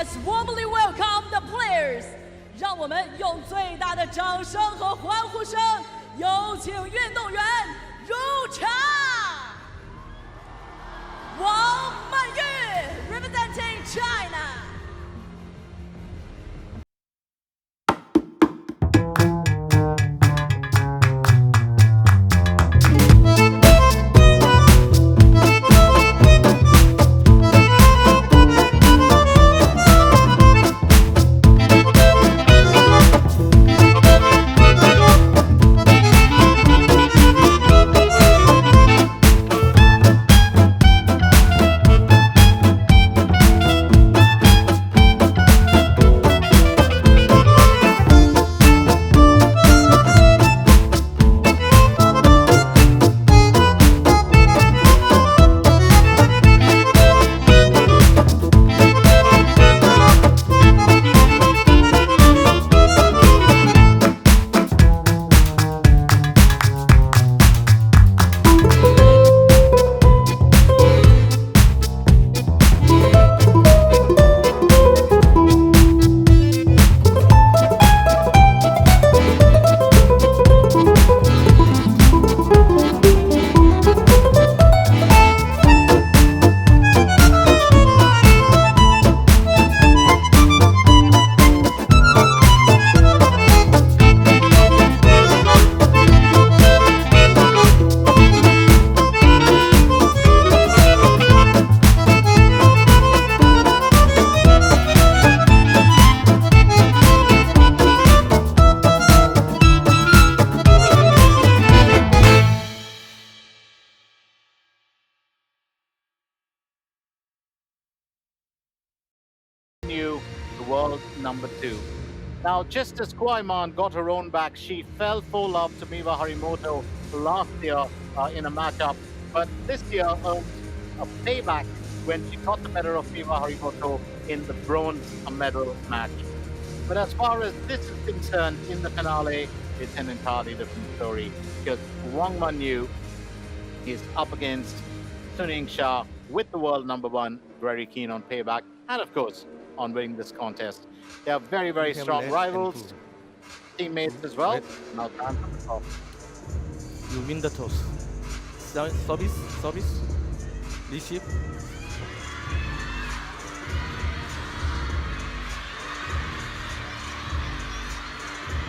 Let's warmly welcome the players. 让我们用最大的掌声和欢呼声，有请运动员入场。王曼玉 representing China. The world number 2. Now, just as Wuyuan got her own back, she fell full love to Miwa Harimoto last year in a matchup, but this year earned a payback when she got the better of Miwa Harimoto in the bronze medal match. But as far as this is concerned, in the finale, it's an entirely different story because Wang Manyu is up against Yingsha with the world number 1, very keen on payback, and of course, on winning this contest. They are very, very strong rivals, teammates as well. Now time for the toss. You win the toss. Service, receive.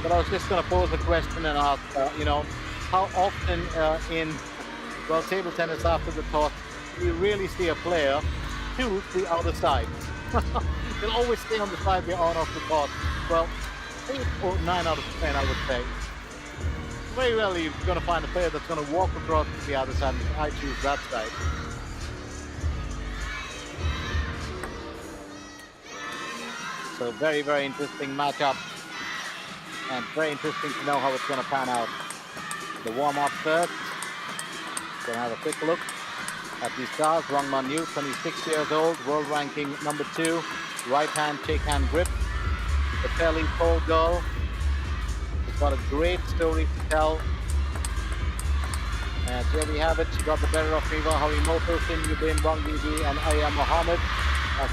But I was just going to pose a question and ask, how often in table tennis after the toss, do you really see a player choose the other side? They'll always stay on the side they're on off the court. Well, 8 or 9 out of 10, I would say. Very rarely you're going to find a player that's going to walk across to the other side and I choose that side. So very, very interesting matchup. And very interesting to know how it's going to pan out. The warm-up first. Going to have a quick look at these stars. Wang Manyu, 26 years old, world ranking number 2. Right hand shake hand grip. A fairly tall girl. She's got a great story to tell. And here we have it. She got the better of Miwa Harimoto, Shin Yubin, Wang Bibi, and Aya Mohammed.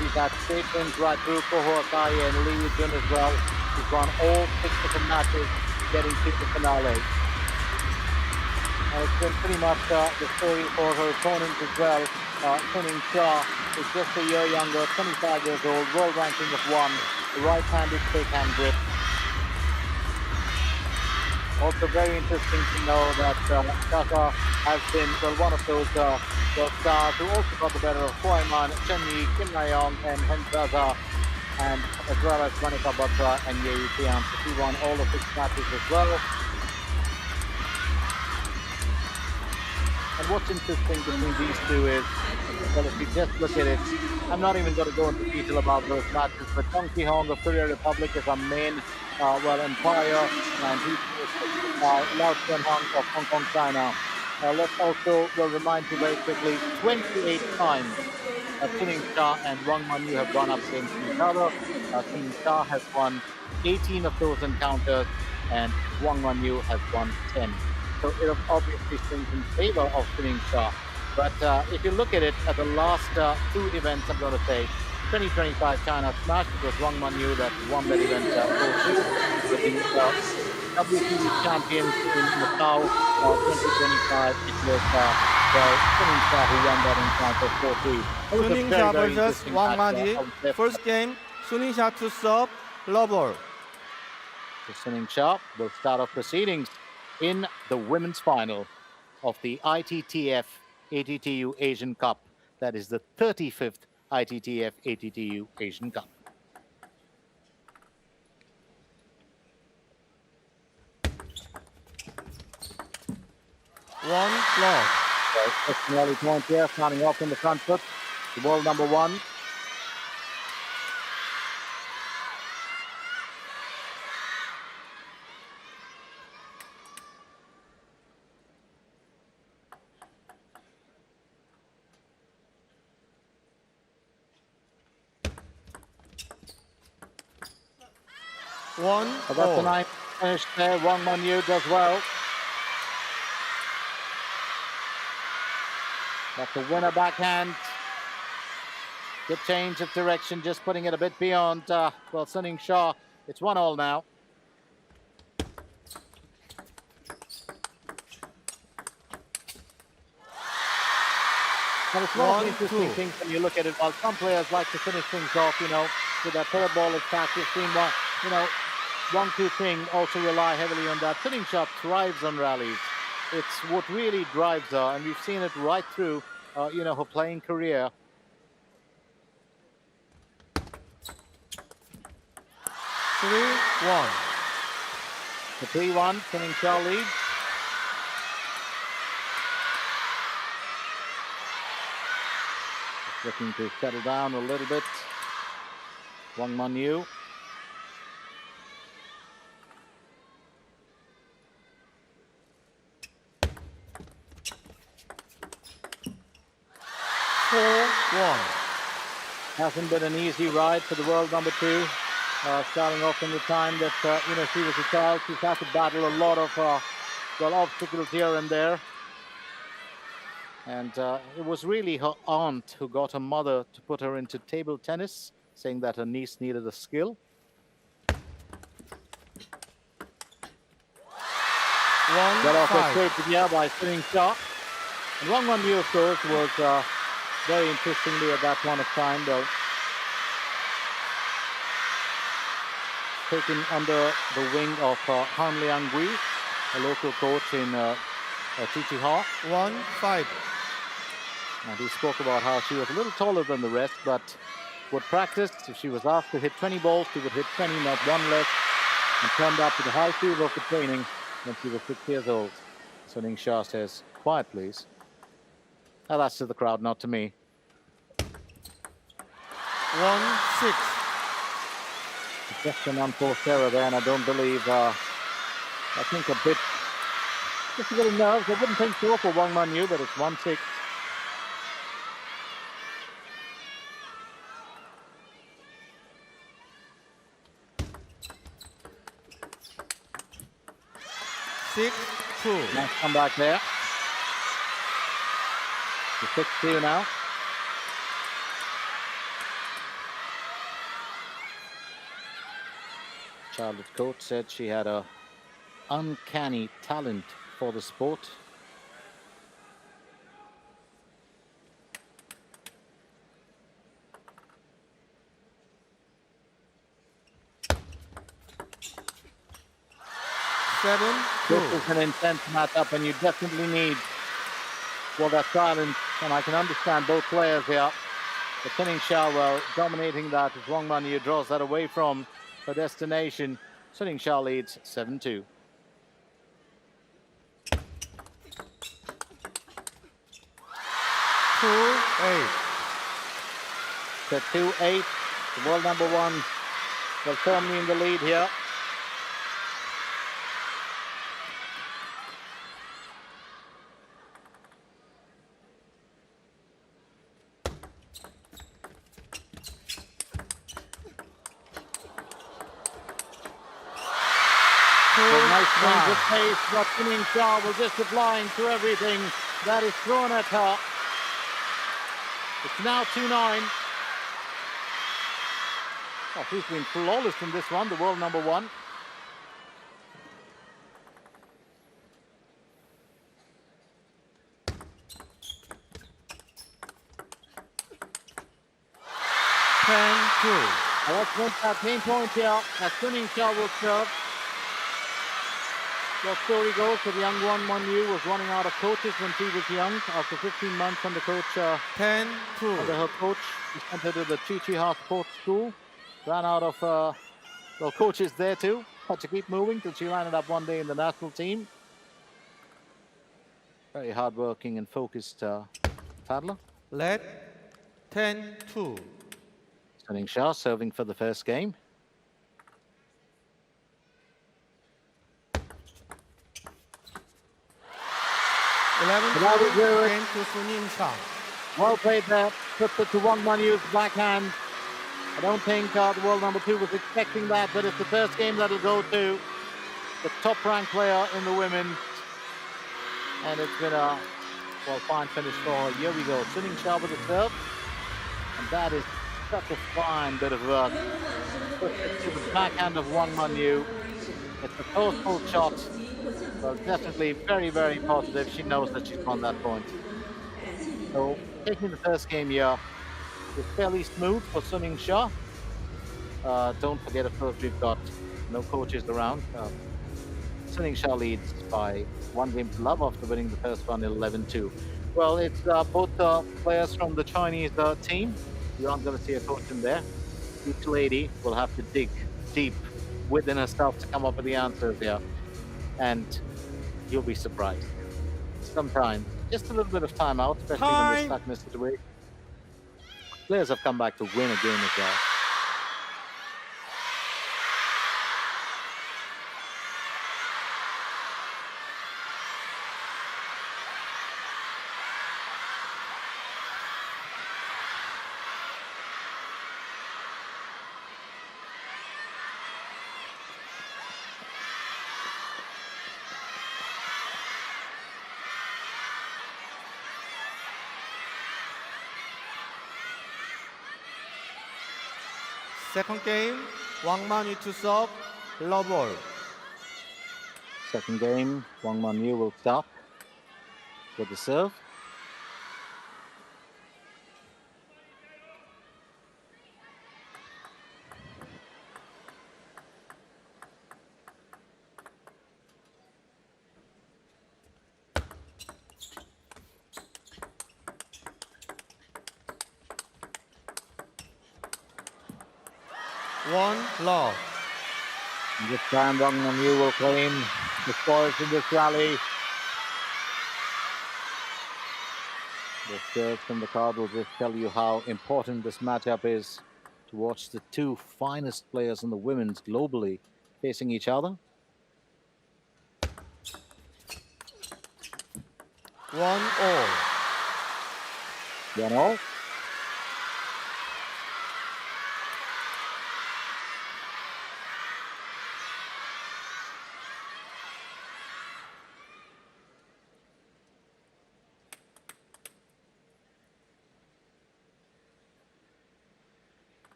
She's had state wins right through Koho Akai and Lee Yujun as well. She's won all 6 different matches, getting to the finale. It's been pretty much the story for her opponent as well. Ýingsa is just a year younger, 25 years old, world ranking of 1, right-handed shake-hand grip. Also very interesting to know that Ýingsa has been one of those stars who also got the better of Wuyuan, Chenyi, Kim Na-young, and Hen Zaza, and as well as Monica Batra and Ye Tian. So she won all of 6 matches as well. And what's interesting between these two is, well, if you just look at it, I'm not even going to go into detail about those matches, but Dong Ki-hong of Korea Republic is our main, umpire, and he's Lao Chun-hong of Hong Kong, China. Let's also remind you very quickly, 28 times Ýingsa and Wang Manyu have gone up against each other. Ýingsa has won 18 of those encounters, and Wang Manyu has won 10. So it obviously swings in favor of Yingsha. But if you look at it, at the last 2 events, I'm going to say, 2025 China Smash. It was Wang Manyu that won that event 4-2. With the WTV champions in Macau 2025. It was 쑨잉샤 who won that in China 4-3. 쑨잉샤 vs 왕만위. First game, 쑨잉샤 to serve, love ball. 쑨잉샤 will start off proceedings in the women's final of the ITTF-ATTU Asian Cup. That is the 35th ITTF-ATTU Asian Cup. One loss. Taking early point here, starting off in the front foot. The world number one. One. That's a nice finish there. Wang Manyu does well. That's a winner backhand. Good change of direction, just putting it a bit beyond. Well, 쑨잉샤, it's 1-1 now. And it's one of the interesting things when you look at it. While some players like to finish things off, with that third ball attack, you've seen one, 1-2 thing also rely heavily on that. 쑨잉샤 thrives on rallies. It's what really drives her, and we've seen it right through, her playing career. The 3-1, 쑨잉샤 leads. Just looking to settle down a little bit. Wang Manyu. Hasn't been an easy ride for the world number two. Starting off in the time that she was a child, she's had to battle a lot of obstacles here and there. And it was really her aunt who got her mother to put her into table tennis, saying that her niece needed a skill. Got off a straight here by 쑨잉샤. And Wang Manyu, of course, was very interestingly at that point of time, though, taken under the wing of Han Liang-gui, a local coach in Chichiha. 1-5. And he spoke about how she was a little taller than the rest, but would practice. If she was asked to hit 20 balls, she would hit 20, not one less, and turned up to the high fever of the training when she was 6 years old. 쑨잉샤 says, "Quiet, please." Now that's to the crowd, not to me. 1-6. Just an unforced error there, and I don't believe, I think just a bit of nerves. I wouldn't think so for Wang Manyu, but it's 1-6. Nice comeback there. It's 6-2 now. Charlotte Coach said she had a uncanny talent for the sport. This is an intense matchup, and you definitely need that silence. And I can understand both players here. But 쑨잉샤, well, dominating that as Wang Manyu draws that away from her destination. 쑨잉샤 leads 7-2. Set 2-8. The world number one was firmly in the lead here. Nice change of pace, but Yingsha was just applying to everything that is thrown at her. It's now 2-9. Oh, he's been flawless in this one, the world number one. Let's make that main point here as Yingsha will serve. The story goes that young Wang Manyu was running out of coaches when she was young. After 15 months under coach, 10-2. under her coach, she sent her to the Chichiha Sports School. Ran out of coaches there too. Had to keep moving till she landed up one day in the national team. Very hardworking and focused paddler. Let 10-2. Yingsha serving for the first game. Game to Yingsha. Well played there. Puts it to Wang Manyu's backhand. I don't think the world number two was expecting that, but it's the first game that'll go to the top-ranked player in the women's. And it's been a fine finish for her. Here we go. Yingsha with the serve. And that is such a fine bit of work. Puts it to the backhand of Wang Manyu. It's a forceful shot. Well, definitely very, very positive. She knows that she's won that point. So, taking the first game here was fairly smooth for Yingsha. Don't forget, of course, we've got no coaches around. Yingsha leads by 1 game to love after winning the first one 11-2. Well, it's both players from the Chinese team. You aren't going to see a coach in there. Each lady will have to dig deep within herself to come up with the answers here. And you'll be surprised. Sometimes, just a little bit of time out, especially when they're stuck in a situation. Players have come back to win a game as well. Second game, Wang Manyu to serve, love ball. Second game, Wang Manyu will start with the serve. One love. This time, Wang Manyu will claim the spoils in this rally. The serve from the card will just tell you how important this matchup is to watch the two finest players in the women's globally facing each other. 1-all. 1-all.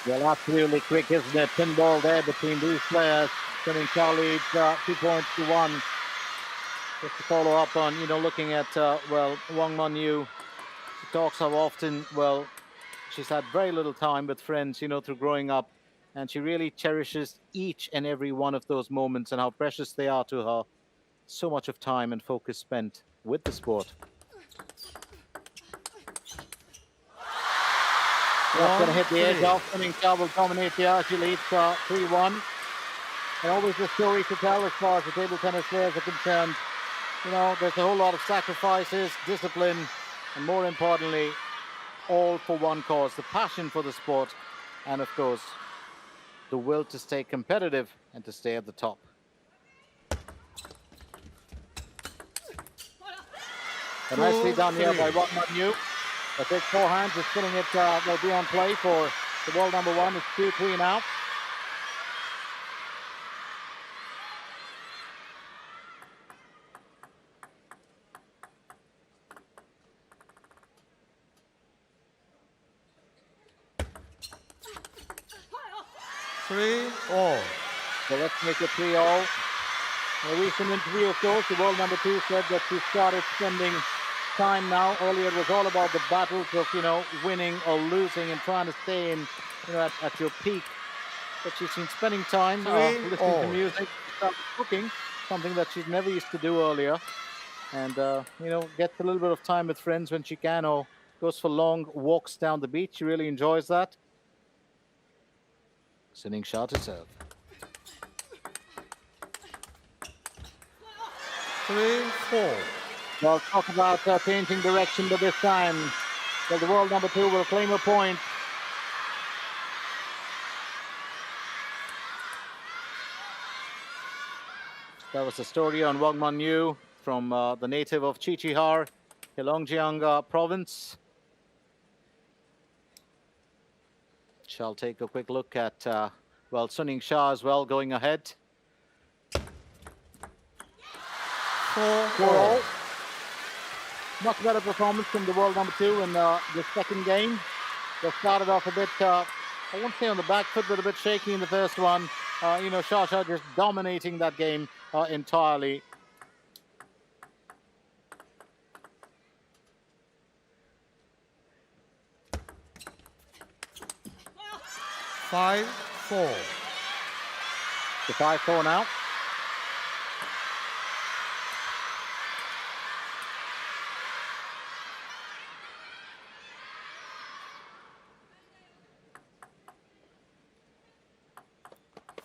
Well, absolutely quick, isn't it? Pinball there between these players. Yingsha leads 2 points to 1. Just to follow up on, looking at, Wang Manyu. She talks how often, she's had very little time with friends, through growing up. And she really cherishes each and every one of those moments and how precious they are to her. So much of time and focus spent with the sport. That's going to hit the edge off. Yingsha will dominate here. She leads 3-1. And always a story to tell as far as the table tennis players are concerned. There's a whole lot of sacrifices, discipline, and more importantly, all for one cause, the passion for the sport, and of course, the will to stay competitive and to stay at the top. And nicely done here by Wang Manyu. A big forehand, just putting it, will be on play for the world number one. It's 2-3 now. 3-all. So let's make it 3-all. In a recent interview, of course, the world number 2 said that she started spending time now. Earlier, it was all about the battles of, winning or losing and trying to stay in, at your peak. But she's been spending time listening to music, cooking, something that she's never used to do earlier. And, gets a little bit of time with friends when she can, or goes for long walks down the beach. She really enjoys that. 쑨잉샤 to serve. 3-4. Well, talk about changing direction, but this time, the world number 2 will claim a point. That was the story on Wang Manyu from the native of Qiqihar, Heilongjiang province. Shall take a quick look at, 쑨잉샤 as well going ahead. 4-all. Much better performance from the world number 2 in the second game. They started off a bit, I won't say on the back foot, but a bit shaky in the first one. Xia just dominating that game entirely. Five, 4. The 5-4 now.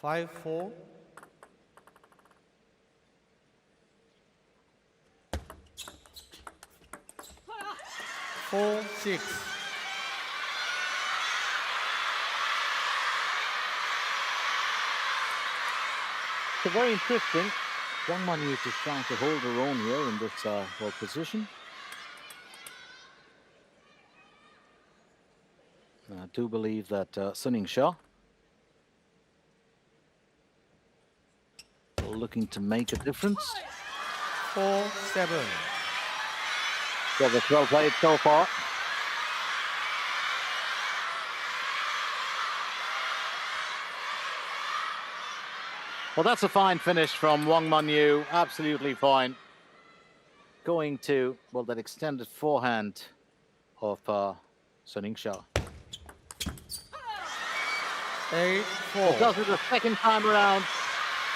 Five, 4. 4-6. So very interesting. Wang Manyu is just trying to hold her own here in this position. I do believe that 쑨잉샤 looking to make a difference. 4-7. So that's well played so far. Well, that's a fine finish from Wang Manyu. Absolutely fine. Going to, that extended forehand of 쑨잉샤. 8-4. Does it the second time around.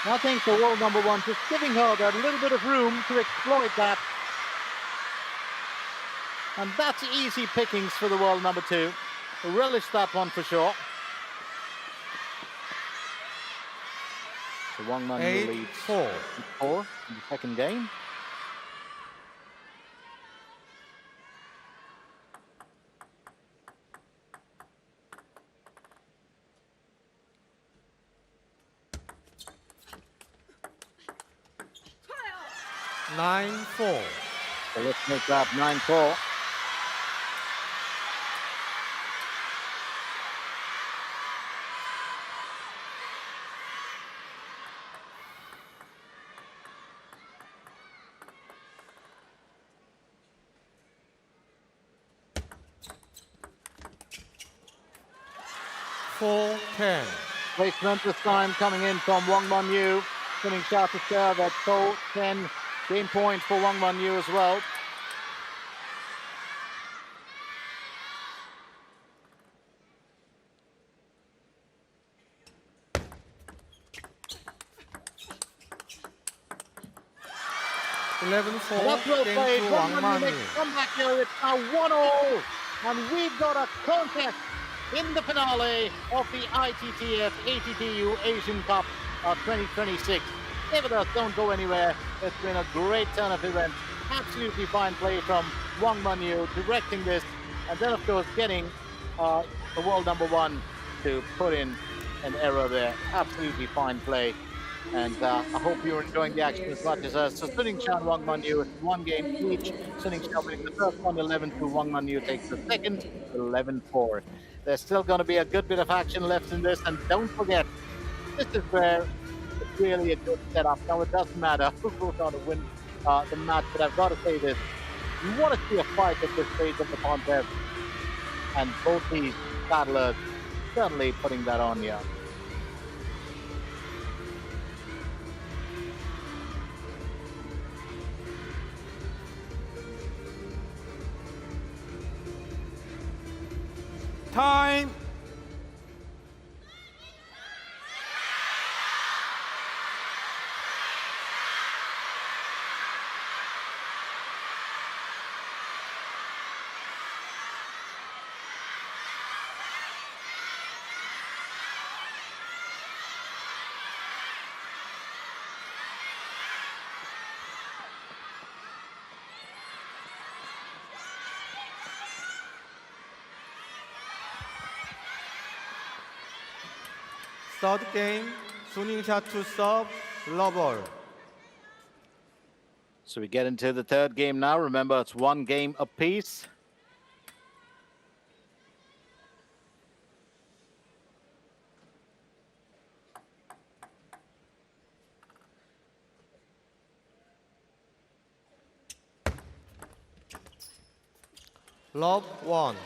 I think the world number 1 just giving her that little bit of room to exploit that. And that's easy pickings for the world number 2. Relish that one for sure. So Wang Manyu leads 8-4. 4 in the second game. Nine, 4. So let's make that 9-4. Four, 10. Placement this time coming in from Wang Manyu. 쑨잉샤 to serve at 4-10. Game point for Wang Manyu as well. Eleven, 4. That's well Game played. to Wang Wang Manyu Manyu. makes a comeback here. It's now 1-0. And we've got a contest in the finale of the ITTF-ATTU Asian Cup 2026. Stay with us, don't go anywhere. It's been a great turn of events. Absolutely fine play from Wang Manyu directing this, and then of course getting the world number 1 to put in an error there. Absolutely fine play, and I hope you're enjoying the action as much as us. So 쑨잉샤 and Wang Manyu, it's one game each. 쑨잉샤 winning the first one 11-2. Wang Manyu takes the second 11-4. There's still going to be a good bit of action left in this, and don't forget, this is where it's really a good setup. Now it doesn't matter who goes on to win the match, but I've got to say this: you want to see a fight at this stage of the contest, and both these battlers certainly putting that on here. Time. Third game, Suningsha to serve, Lover. So we get into the third game now. Remember, it's one game apiece. Love 1.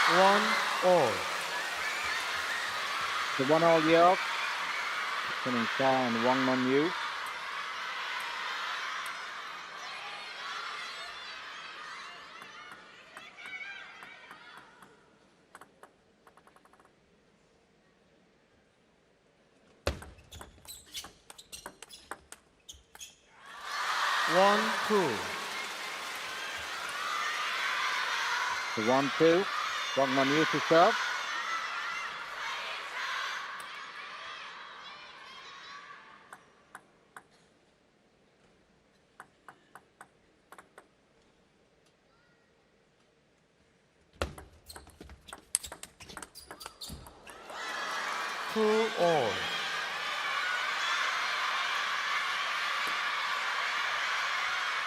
One all. The 1-all here. Yingsha and Wang Manyu. One, two. The 1-2. Wang Manyu to serve. Two all.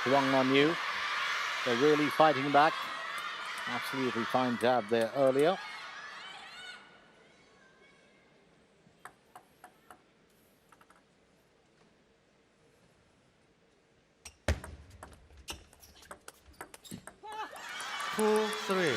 Wang Manyu. They're really fighting back. Absolutely fine jab there earlier. Two, three.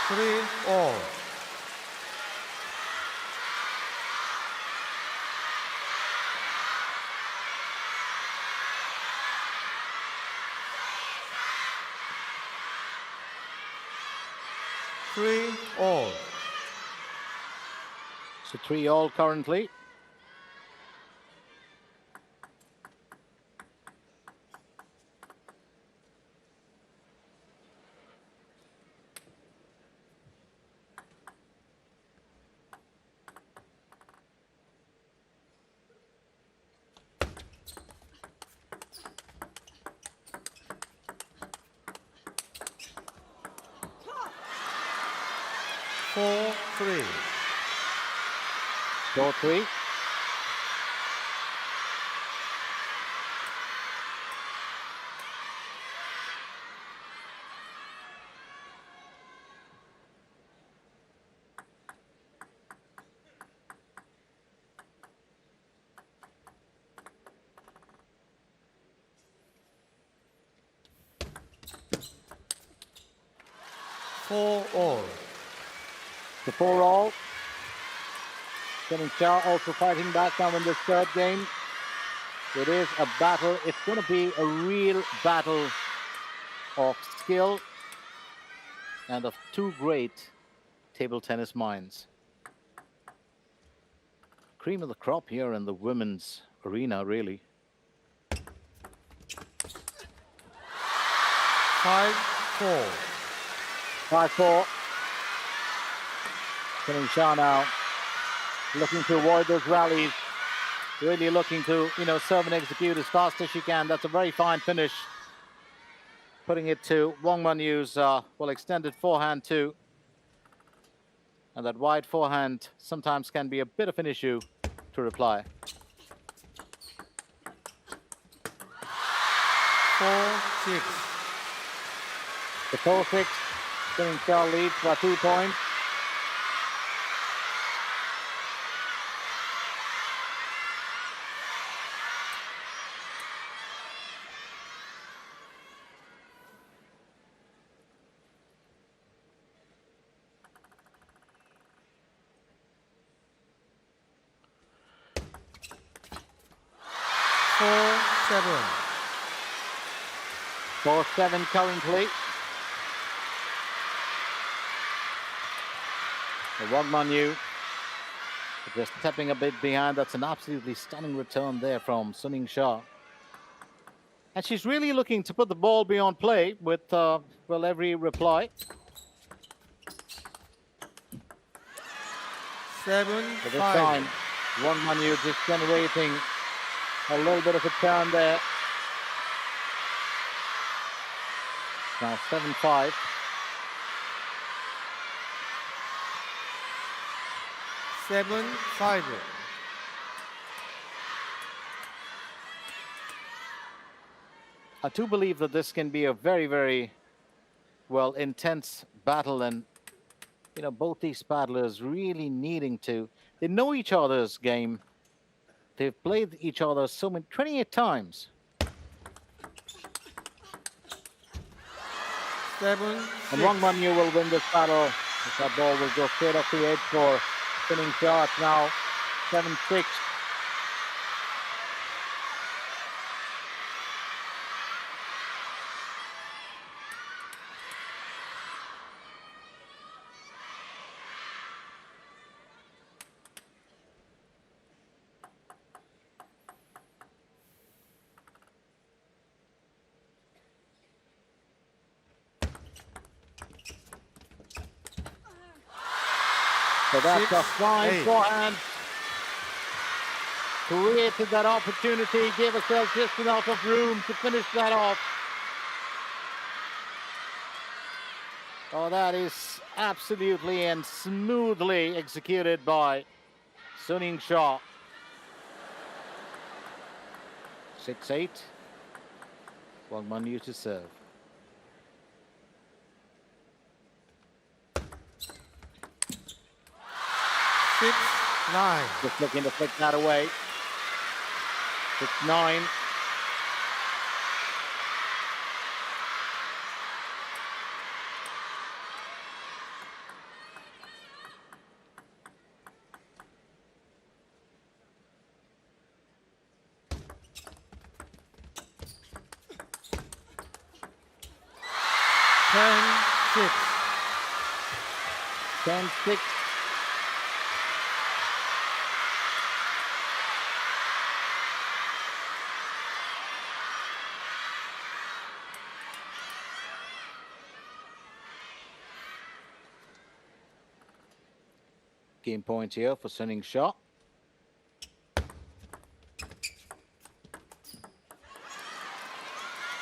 Three all. Three all. So 3-all currently. Four, three. 4-3. Four all. The 4-all. Yingsha also fighting back now in this third game. It is a battle. It's going to be a real battle of skill and of two great table tennis minds. Cream of the crop here in the women's arena, really. 5-4. 5-4. Yingsha now looking to avoid those rallies. Really looking to, serve and execute as fast as she can. That's a very fine finish putting it to Wang Manyu's extended forehand too. And that wide forehand sometimes can be a bit of an issue to reply. 4-6. The 4-6, 쑨잉샤가 leads by 2 points. Four-seven. 4-7 currently. Wang Manyu just stepping a bit behind. That's an absolutely stunning return there from Haikou. And she's really looking to put the ball beyond play with, every reply. 7-5. But this time, Wang Manyu just generating a little bit of a turn there. Now 7-5. 7-5. I do believe that this can be a very, very, intense battle. And, both these paddlers really needing to, they know each other's game. They've played each other 28 times. 7-6. And Wang Manyu will win this battle. That ball will go straight off the edge for Ýingsa. It's now 7-6. So that's a fine forehand. Created that opportunity, gave herself just enough of room to finish that off. Oh, that is absolutely and smoothly executed by Ýingsa. 6-8. Wang Manyu to serve. Just looking to flick that away. 6-9. Ten-six. 10-6. Game point here for Ýingsa.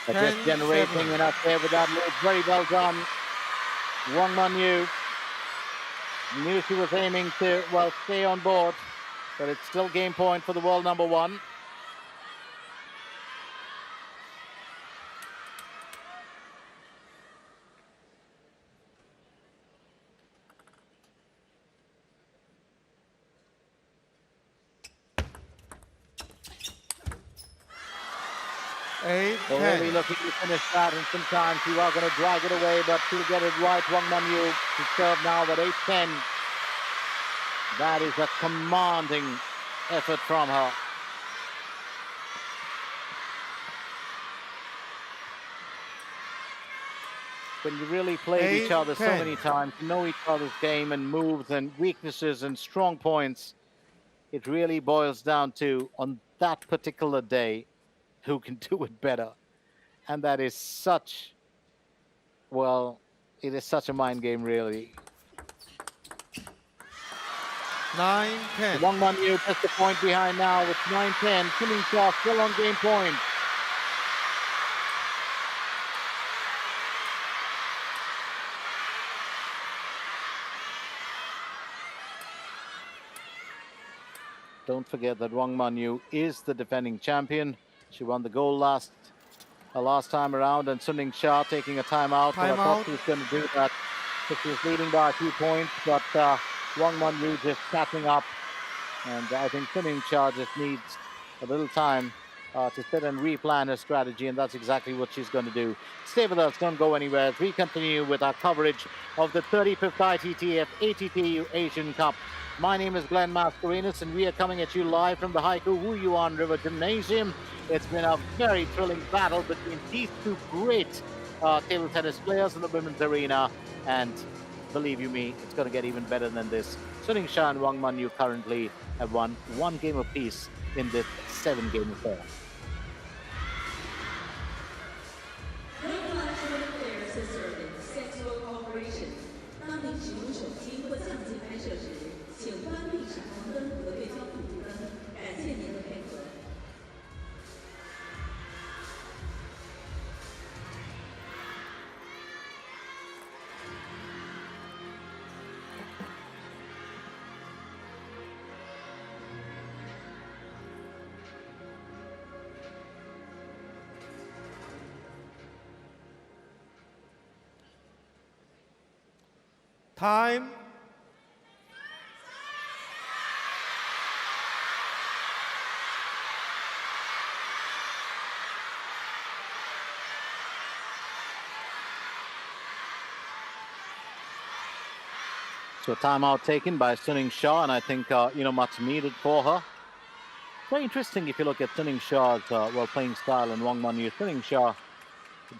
Just generating enough there with that move. Very well done. Wang Manyu knew she was aiming to, stay on board, but it's still game point for the world number one. Really looking to finish that, and sometimes you are going to drag it away, but she'll get it right. Wang Manyu to serve now at 8-10. That is a commanding effort from her. When you really play each other so many times, know each other's game and moves and weaknesses and strong points, it really boils down to, on that particular day, who can do it better. And that is such, it is such a mind game, really. 9-10. Wang Manyu just a point behind now with 9-10. Ýingsa still on game point. Don't forget that Wang Manyu is the defending champion. She won the gold last time around, and Yingsha taking a timeout. Well, I thought she was going to do that because she was leading by a few points, but Wang Manyu just catching up, and I think Yingsha just needs a little time to sit and replan her strategy, and that's exactly what she's going to do. Stay with us, don't go anywhere as we continue with our coverage of the 35th ITTF-ATTU Asian Cup. My name is Glenn Mascarenas, and we are coming at you live from the Haikou Wuyuan River Gymnasium. It's been a very thrilling battle between these two great table tennis players in the women's arena, and believe you me, it's going to get even better than this. Yingsha and Wang Manyu currently have won one game apiece in this 7-game affair. Time. So timeout taken by Yingsha, and I think much needed for her. Very interesting if you look at Yingsha's playing style and Wang Manyu. Yingsha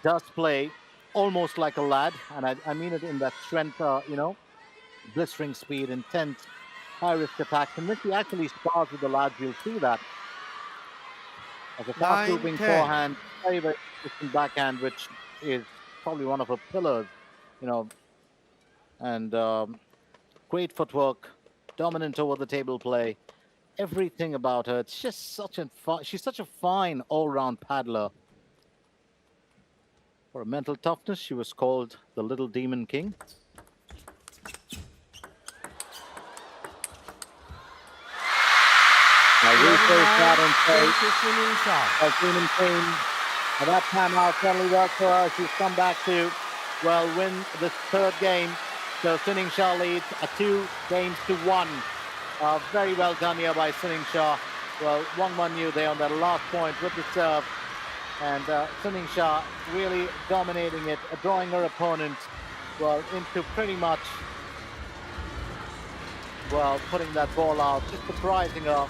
does play almost like a lad, and I mean it in that strength, blistering speed, intense, high-risk attacks. And when she actually spars with the lads, you'll see that. As a fast-moving forehand, very, very consistent backhand, which is probably one of her pillars, and great footwork, dominant over the table play, everything about her. It's just she's such a fine all-round paddler. For her mental toughness, she was called the Little Demon King. Now rephrase that and say, Demon King. And that timeout certainly worked for her. She's come back to, win this third game. So Yingsha leads 2-1. Very well done here by Yingsha. Well, Wang Manyu there on that last point with the serve. And Yingsha really dominating it, drawing her opponent, into pretty much, putting that ball out, just surprising her,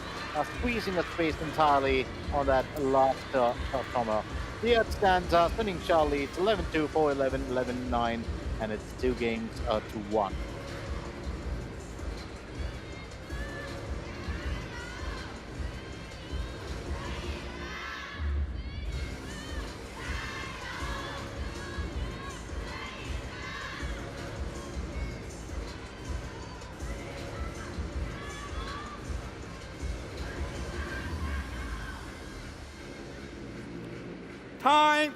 squeezing her space entirely on that last shot from her. Here it stands, Yingsha leads 11-2, 4-11, 11-9, and it's 2-1. Time.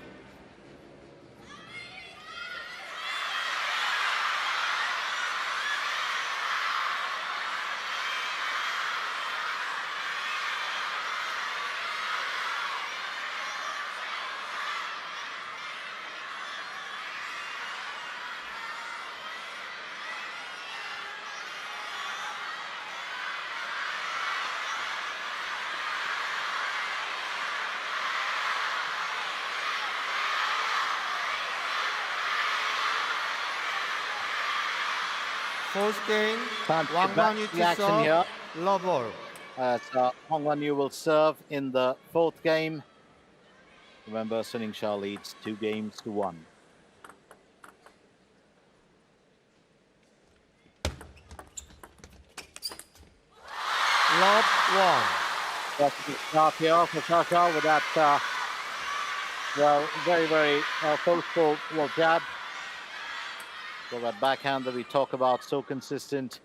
Fourth game, Wang Manyu to serve, love ball. Wang Manyu will serve in the fourth game. Remember, Yingsha leads 2-1. Love one. That's the start here for Shasha with that, very, very forceful jab. So that backhand that we talk about, so consistent.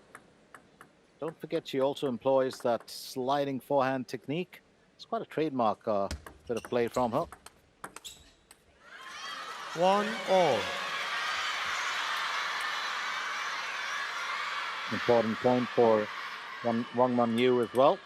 Don't forget, she also employs that sliding forehand technique. It's quite a trademark bit of play from her. 1-all. Important point for Wang Manyu as well.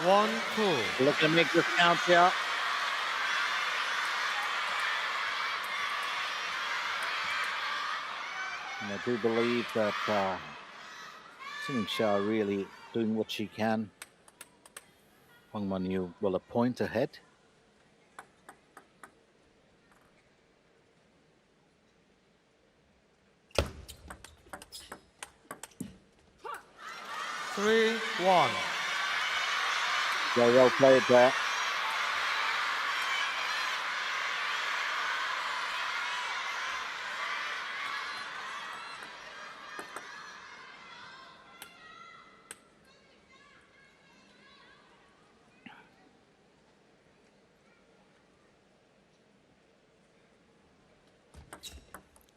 1-2. Look to make this count here. And I do believe that Yingsha really doing what she can. Wang Manyu will a point ahead. Three, 1. Very well played there.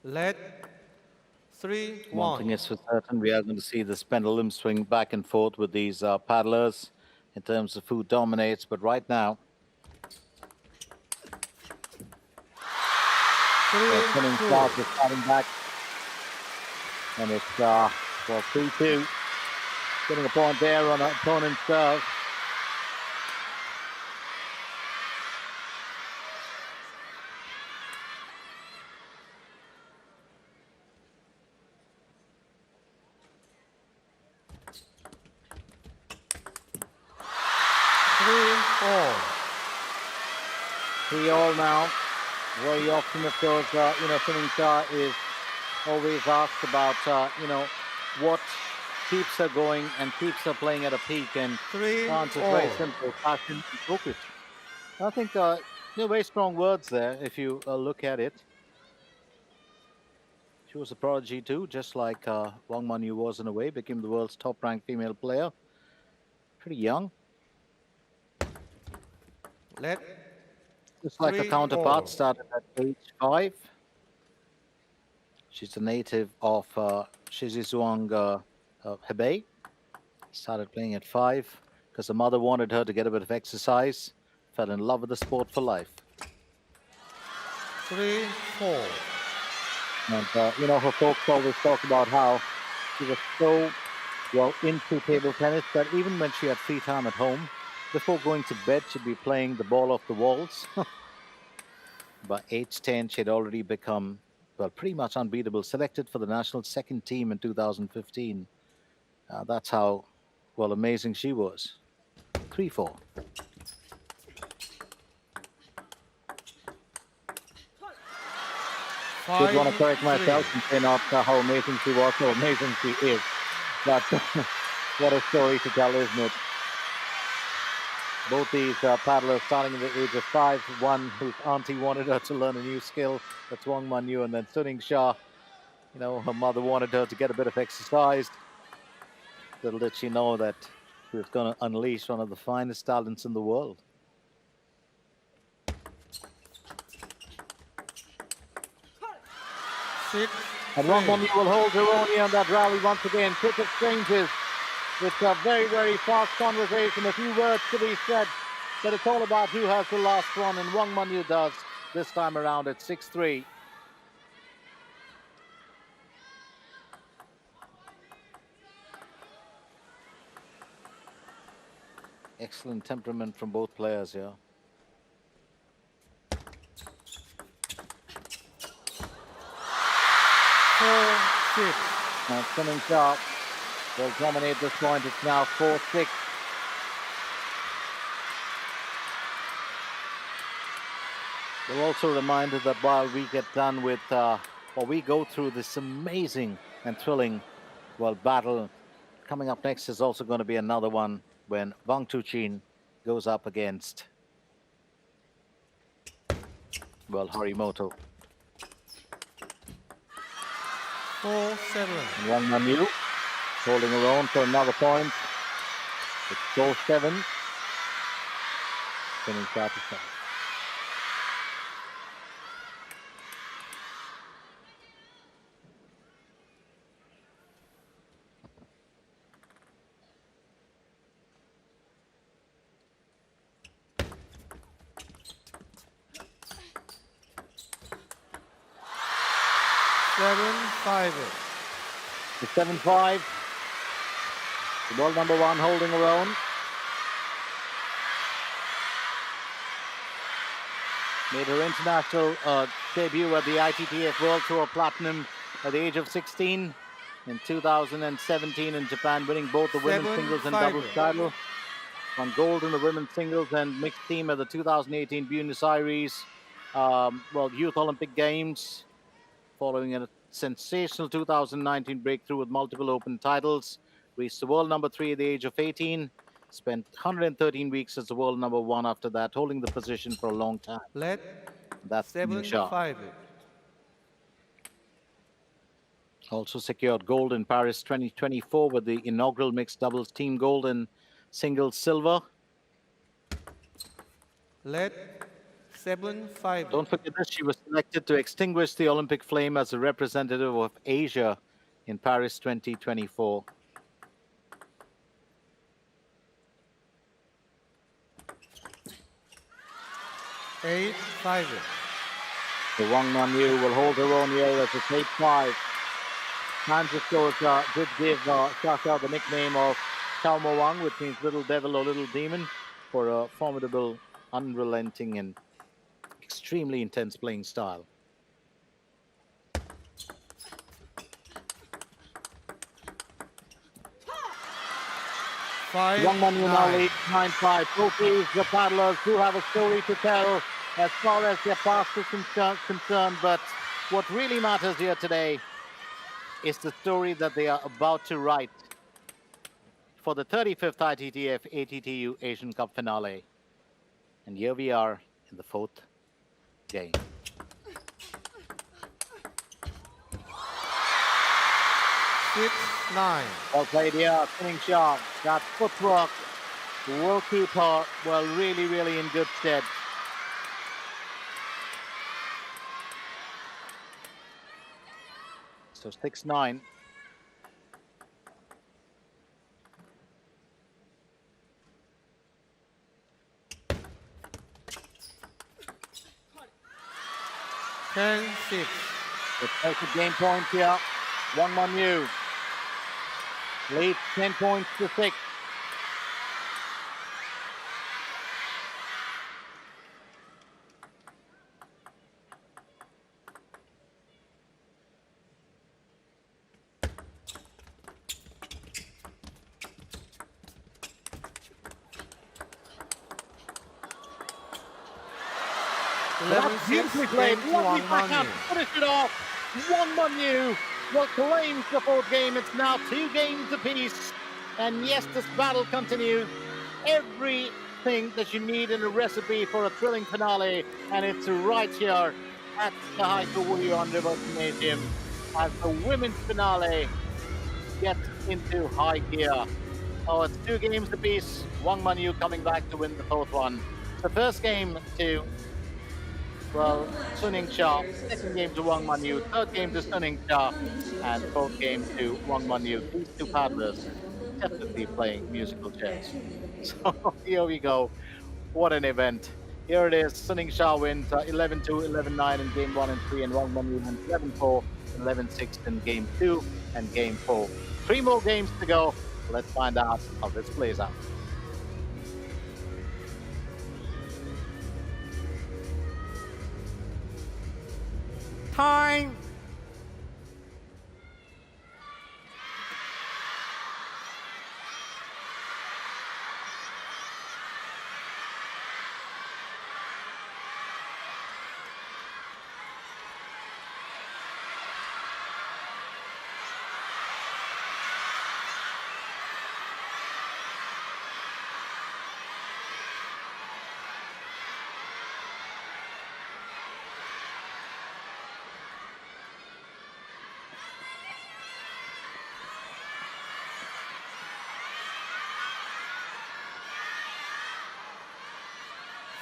Let 3, One 1. thing is for certain, we are going to see this pendulum swing back and forth with these paddlers in terms of who dominates. But right now, spinning start is starting back. And it's 3-2. Getting a point there on opponent's serve. Three all now. Very often, of course, Yingsha is always asked about, what keeps her going and keeps her playing at a peak. And the answer is very simple: passion and focus. I think very strong words there if you look at it. She was a prodigy too, just like Wang Manyu was in a way, became the world's top-ranked female player. Pretty young. Just like her counterpart, started at age 5. She's a native of Shizhuang, Hebei. Started playing at 5 because her mother wanted her to get a bit of exercise. Fell in love with the sport for life. 3-4. And her folks always talk about how she was so well into table tennis that even when she had free time at home, before going to bed, she'd be playing the ball off the walls. By age 10, she'd already become, well, pretty much unbeatable. Selected for the national second team in 2015. That's how, well, amazing she was. 3-4. I did want to correct myself and say not how amazing she was, how amazing she is. But what a story to tell, isn't it? Both these paddlers starting at the age of 5. One whose auntie wanted her to learn a new skill. That's Wang Manyu. And then Yingsha, her mother wanted her to get a bit of exercise. Little did she know that she was going to unleash one of the finest talents in the world. And Wang Manyu will hold her own here on that rally once again. Quick exchanges. It's a very, very fast conversation. A few words to be said, but it's all about who has the last one, and Wang Manyu does this time around at 6-3. Excellent temperament from both players here. Now spinning sharp will dominate this point. It's now 4-6. We're also reminded that while we get done with, or we go through this amazing and thrilling, well, battle, coming up next is also going to be another one when Wang Tuqin goes up against, well, Harimoto. 4-7. And Wang Manyu holding her own for another point. It's 4-7. Spinning sharp to start. It's 7-5. The ball number 1 holding her own. Made her international debut at the ITTF World Tour Platinum at the age of 16 in 2017 in Japan, winning both the women's singles and doubles title. Won gold in the women's singles and mixed team at the 2018 Buenos Aires Youth Olympic Games, following a sensational 2019 breakthrough with multiple open titles. Reached the world number 3 at the age of 18. Spent 113 weeks as the world number 1 after that, holding the position for a long time. That's Yingsha. 7-5. Also secured gold in Paris 2024 with the inaugural mixed doubles team gold and singles silver. 7-5. Don't forget that she was selected to extinguish the Olympic flame as a representative of Asia in Paris 2024. 8-5. The Wang Manyu will hold her own here as it's 8-5. And of course did give Shasha the nickname of Chao Mo Wang, which means little devil or little demon, for a formidable, unrelenting and extremely intense playing style. Wang Manyu now leads 9-5. Both the paddlers do have a story to tell as far as their past is concerned, but what really matters here today is the story that they are about to write for the 35th ITTF-ATTU Asian Cup finale. And here we are in the 4th game. Well played here, Yingsha. That footwork will keep her, well, really, really in good stead. So 6-9. Ten, 6. It takes a game point here. Wang Manyu leads 10 points to 6. Beautifully played. Lovely backhand. Finish it off. Wang Manyu will claim the 4th game. It's now 2 games apiece. And yes, this battle continues. Everything that you need in a recipe for a thrilling finale. And it's right here at the Haikou Wuyuan Gymnasium as the women's finale gets into high gear. Oh, it's 2 games apiece. Wang Manyu coming back to win the 4th one. The first game to Yingsha, 2nd game to Wang Manyu, 3rd game to Yingsha, and 4th game to Wang Manyu. These 2 paddlers definitely playing musical chairs. So here we go. What an event. Here it is. Yingsha wins 11-2, 11-9 in game 1 and 3, and Wang Manyu wins 11-4, 11-6 in game 2 and game 4. 3 more games to go. Let's find out how this plays out. Time.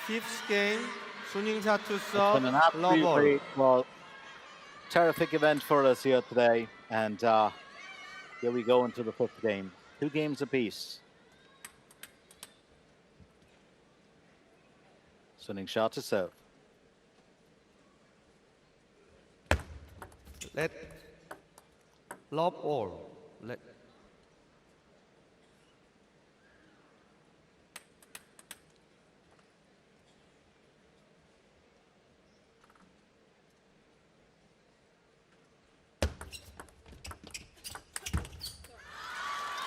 Fifth game, Yingsha to It's serve, been an low ball. absolutely terrific event for us here today, and here we go into the 5th game. 2 games apiece. Yingsha to serve. Let lob all. Let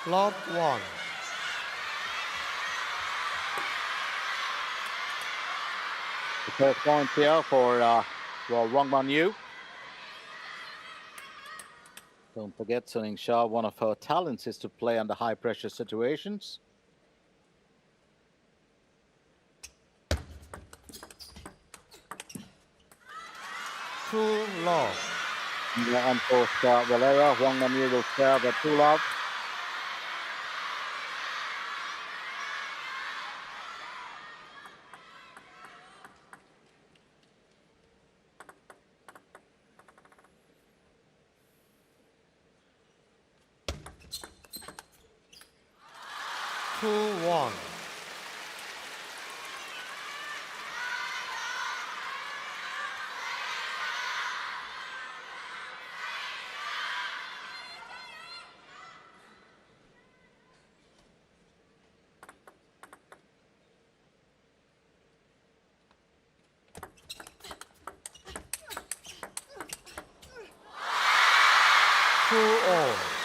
Love 1. The first point here for Wang Manyu. Don't forget, Ýingsa, one of her talents is to play under high pressure situations. Two love. And the unforced Valera, Wang Manyu will serve at 2 love. Two one.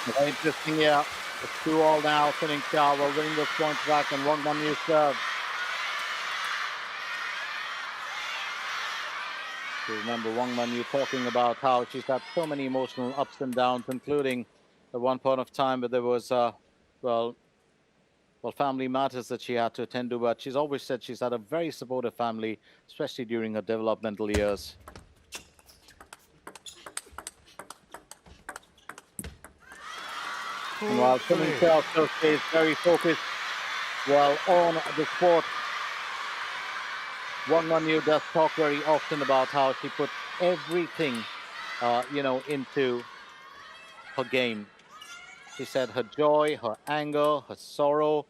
Very interesting here. It's 2-all now. Ýingsa will win this point back and Wang Manyu serve. You remember Wang Manyu talking about how she's had so many emotional ups and downs, including at one point of time where there was, well, family matters that she had to attend to, but she's always said she's had a very supportive family, especially during her developmental years. And while Ýingsa still stays very focused, well, on the sport, Wang Manyu does talk very often about how she puts everything, into her game. She said her joy, her anger, her sorrow,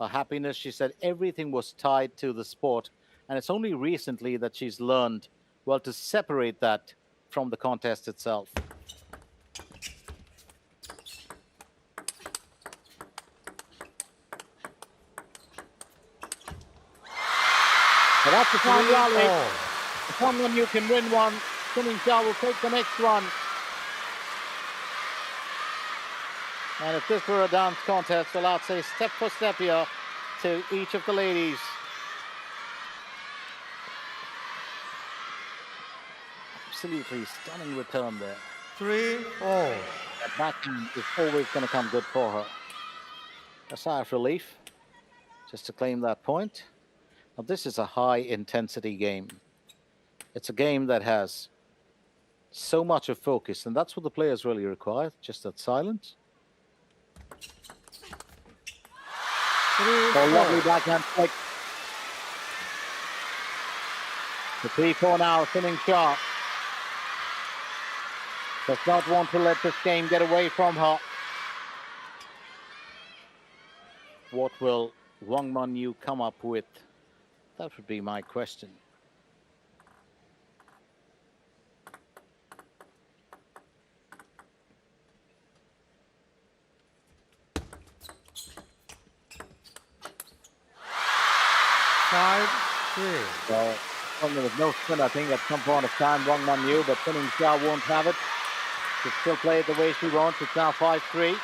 her happiness, she said everything was tied to the sport. And it's only recently that she's learned, well, to separate that from the contest itself. So that's the time rally. If someone you can win one, Ýingsa will take the next one. And if this were a dance contest, well, I'd say step for step here to each of the ladies. Absolutely stunning return there. 3-all. That backhand is always going to come good for her. A sigh of relief just to claim that point. Now, this is a high-intensity game. It's a game that has so much of focus, and that's what the players really require, just that silence. A lovely backhand flick. The 3-4 now, Ýingsa does not want to let this game get away from her. What will Wang Manyu come up with? That would be my question. So, there was no spin, I think, at some point of time, Wang Manyu, but Ýingsa won't have it. She still play it the way she wants. It's now 5-3.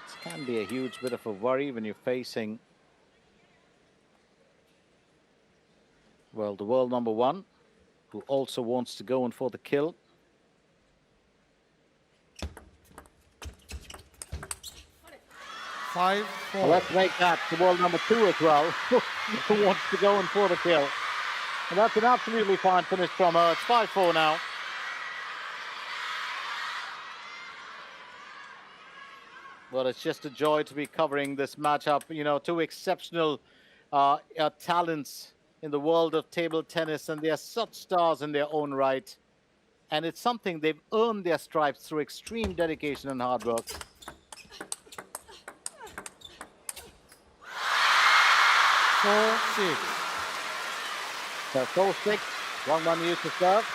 This can be a huge bit of a worry when you're facing, well, the world number 1, who also wants to go in for the kill. Well, let's make that the world number 2 as well, who wants to go in for the kill. And that's an absolutely fine finish from her. It's 5-4 now. Well, it's just a joy to be covering this matchup. You know, two exceptional talents in the world of table tennis, and they are such stars in their own right. And it's something they've earned their stripes through extreme dedication and hard work. 4-6. So 4-6, Wang Manyu to serve.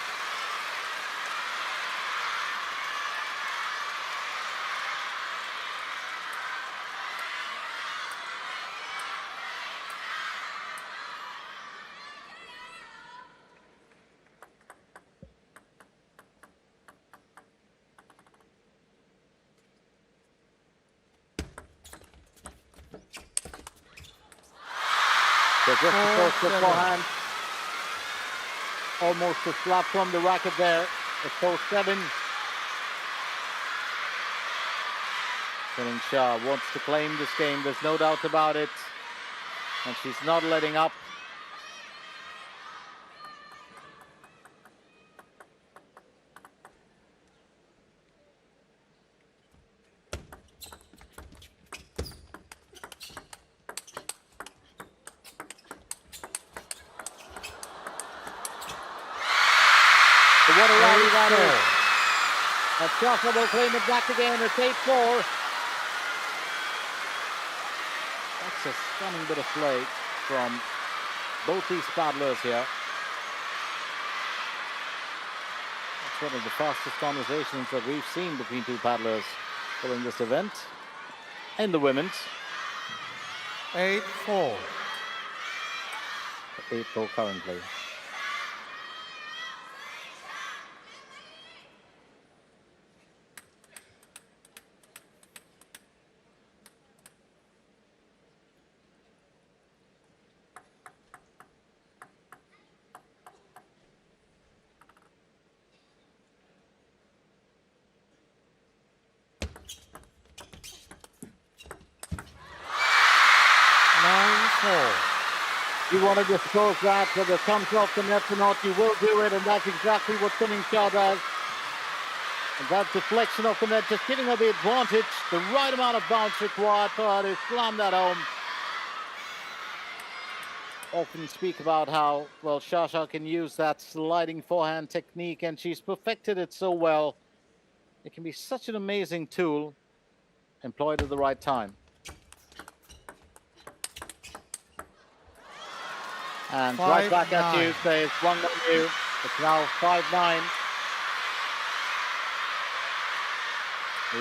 So just before the 4-7. forehand, almost a slap from the racket there. It's 4-7. Yingsha wants to claim this game, there's no doubt about it. And she's not letting up. So what a rally that is. And Shaka will claim it back again. It's 8-4. That's a stunning bit of play from both these paddlers here. That's one of the fastest conversations that we've seen between two paddlers during this event. In the women's. 8-4. 8-4 currently. You want to disclose that, whether it comes off the net or not, you will do it, and that's exactly what Yingsha does. And that deflection off the net, just giving her the advantage, the right amount of bounce required for her to slam that home. Often speak about how, well, Shasha can use that sliding forehand technique, and she's perfected it so well. It can be such an amazing tool, employed at the right time. And right back at you says Wang Manyu. It's now 5-9.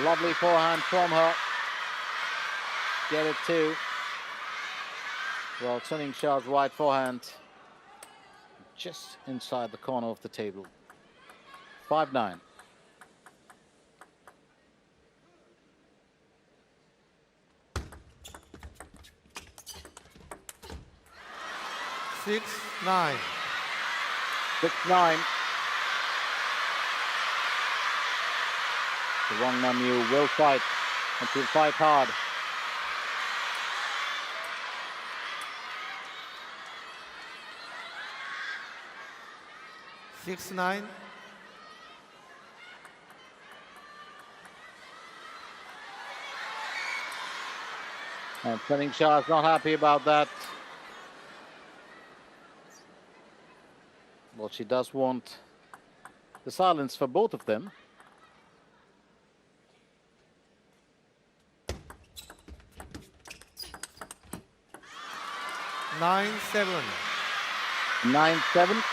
Lovely forehand from her. Get it too. Well, Yingsha's right forehand just inside the corner of the table. 5-9. Six, 9. 6-9. The Wang Manyu will fight, and she'll fight hard. 6-9. And Yingsha is not happy about that. Well, she does want the silence for both of them. Nine, 7. 9-7.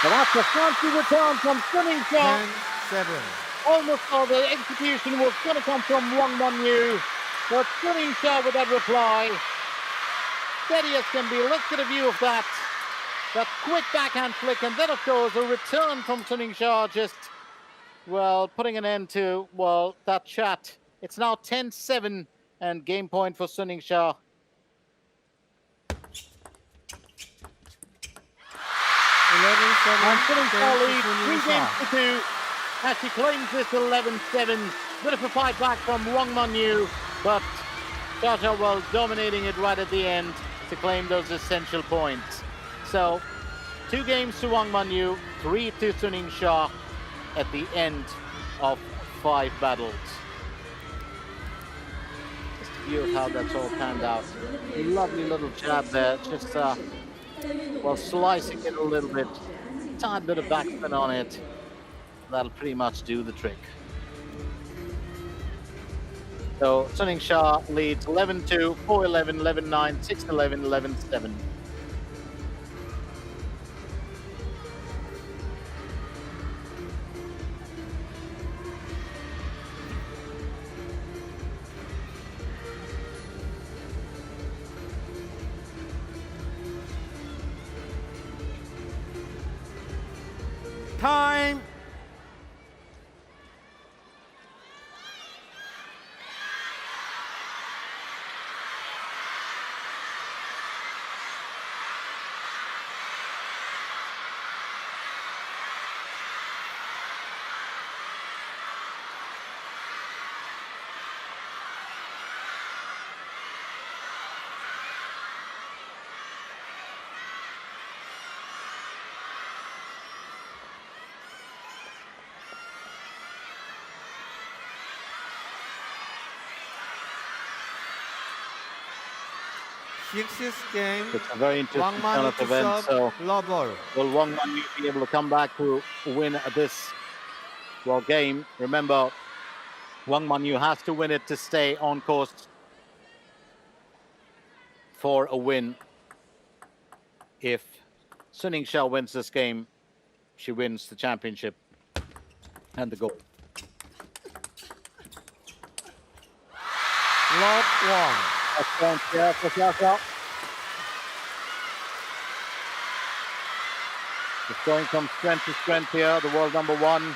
So that's a fancy return from Yingsha. 10-7. Almost all the execution was going to come from Wang Manyu. But Yingsha with that reply. Steady as can be. Let's get a view of that. That quick backhand flick. And then, of course, a return from Yingsha. Just, well, putting an end to, well, that chat. It's now 10-7 and game point for Yingsha. And Yingsha leads 3-2 as she claims this 11-7. Bit of a fight back from Wang Manyu, but Shasha well dominating it right at the end to claim those essential points. So 2 games to Wang Manyu, 3 to Yingsha at the end of 5 battles. Just a view of how that's all panned out. Lovely little jab there, just well, slicing it a little bit, tiny bit of backspin on it. That'll pretty much do the trick. So 쑨잉샤 leads 11-2, 4-11, 11-9, 6-11, 11-7. Time. Sixth game. It's a very interesting 왕 kind 만유 of to event. So serve, lover. will Wang Manyu be able to come back to win this game? Remember, Wang Manyu has to win it to stay on course for a win. If 쑨잉샤 wins this game, she wins the championship and the gold. Love one. That's point here for Xiaoxiao. It's going from strength to strength here, the world number one.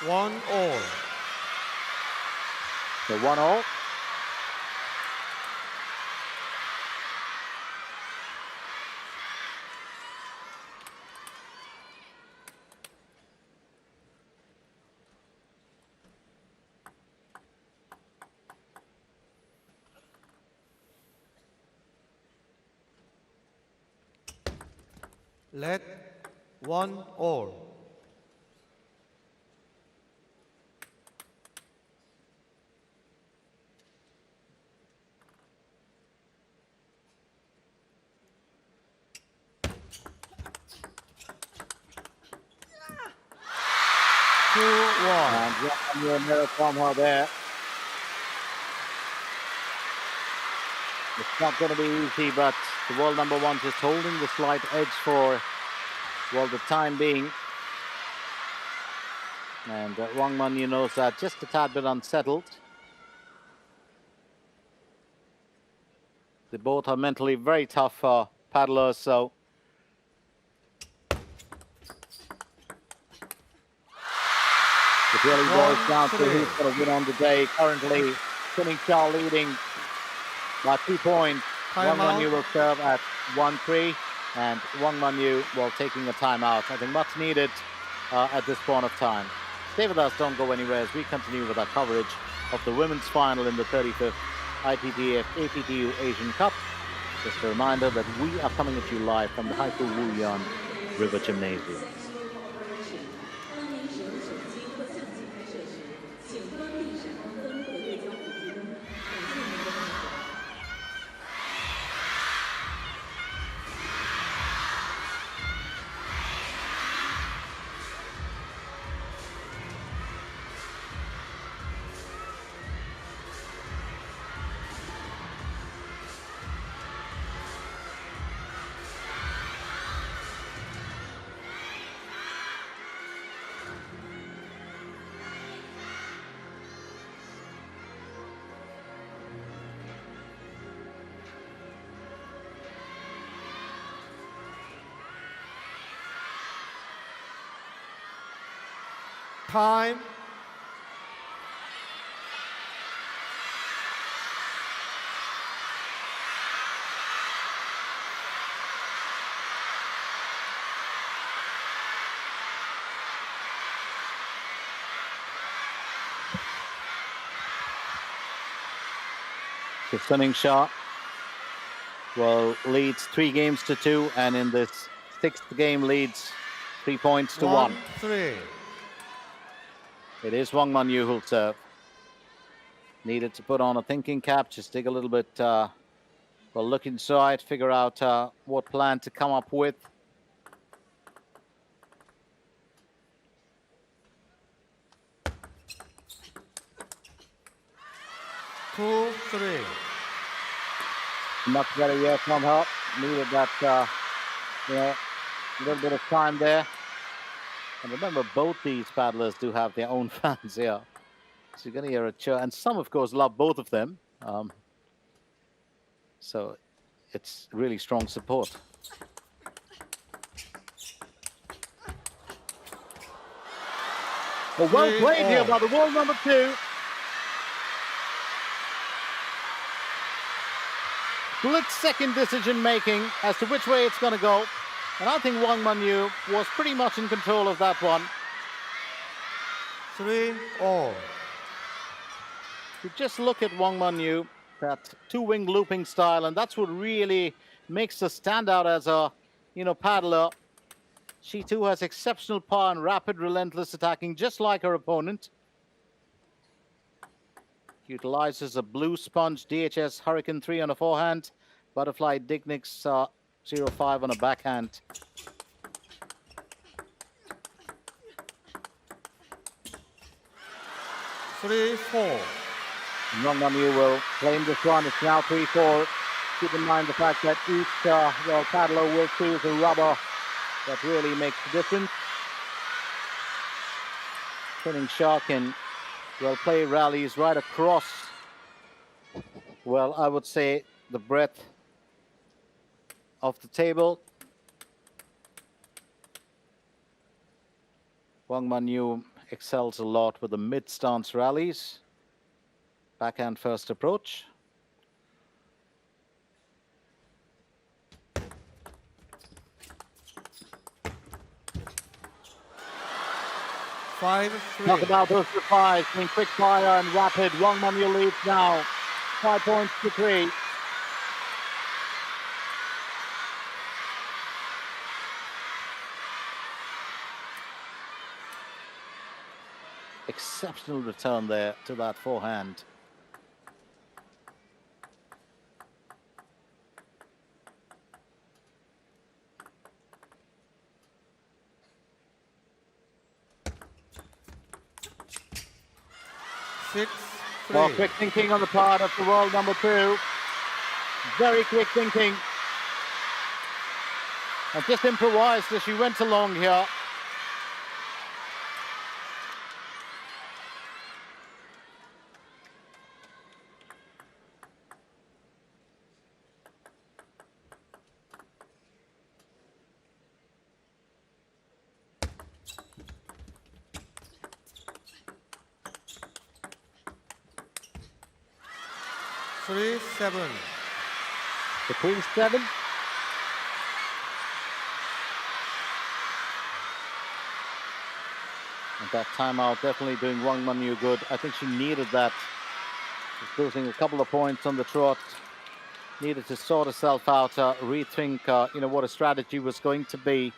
One all. So 1-0. Let one all. And a mirror from her there. It's not going to be easy, but the world number one just holding the slight edge for, well, the time being. And Wang Manyu knows that, just a tad bit unsettled. They both are mentally very tough paddlers, so it really boils down to who's going to win on the day. Currently, 쑨잉샤 leading by 2 points. Wang Manyu will serve at 1-3, and Wang Manyu, well, taking a timeout. I think much needed at this point of time. Stay with us, don't go anywhere as we continue with our coverage of the women's final in the 35th ITTF-ATTU Asian Cup. Just a reminder that we are coming at you live from the Haikou Wuyuan River Gymnasium. Time. So 쑨잉샤, well, leads 3 games to 2, and in this 6th game leads 3 points to 1. 3. It is Wang Manyu who'll serve. Needed to put on a thinking cap, just dig a little bit, well, look inside, figure out what plan to come up with. Two, three. Much better year from her. Needed that, a little bit of time there. And remember, both these paddlers do have their own fans here. So you're going to hear a cheer. And some, of course, love both of them. So it's really strong support. Well played here by the world number 2. Split-second decision-making as to which way it's going to go. And I think Wang Manyu was pretty much in control of that one. 3-all. You just look at Wang Manyu, that two-wing looping style, and that's what really makes her stand out as a, paddler. She too has exceptional power and rapid, relentless attacking, just like her opponent. Utilizes a blue sponge DHS Hurricane 3 on a forehand, butterfly Dignix 0-5 on a backhand. Three, four. Wang Manyu will claim this one. It's now 3-4. Keep in mind the fact that each paddler will choose a rubber that really makes a difference. ᑨ잉샤 can play rallies right across, I would say, the breadth of the table. Wang Manyu excels a lot with the mid-stance rallies. Backhand first approach. Five, three. Talk about those replies being quick fire and rapid. Wang Manyu leads now 5 points to 3. Exceptional return there to that forehand. Six, three. Well, quick thinking on the part of the world number 2. Very quick thinking. And just improvised as she went along here. Three, seven. The Queen's 7. And that timeout definitely doing Wang Manyu good. I think she needed that. She's losing a couple of points on the trot. Needed to sort herself out, rethink, what a strategy was going to be.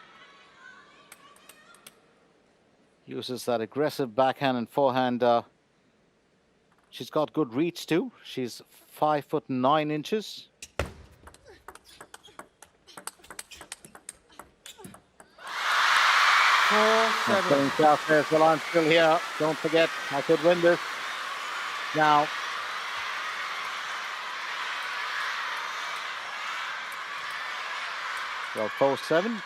Uses that aggressive backhand and forehand. She's got good reach too. She's 5'9". Four, seven. South says, well, I'm still here. Don't forget, I could win this. Now, well, 4-7.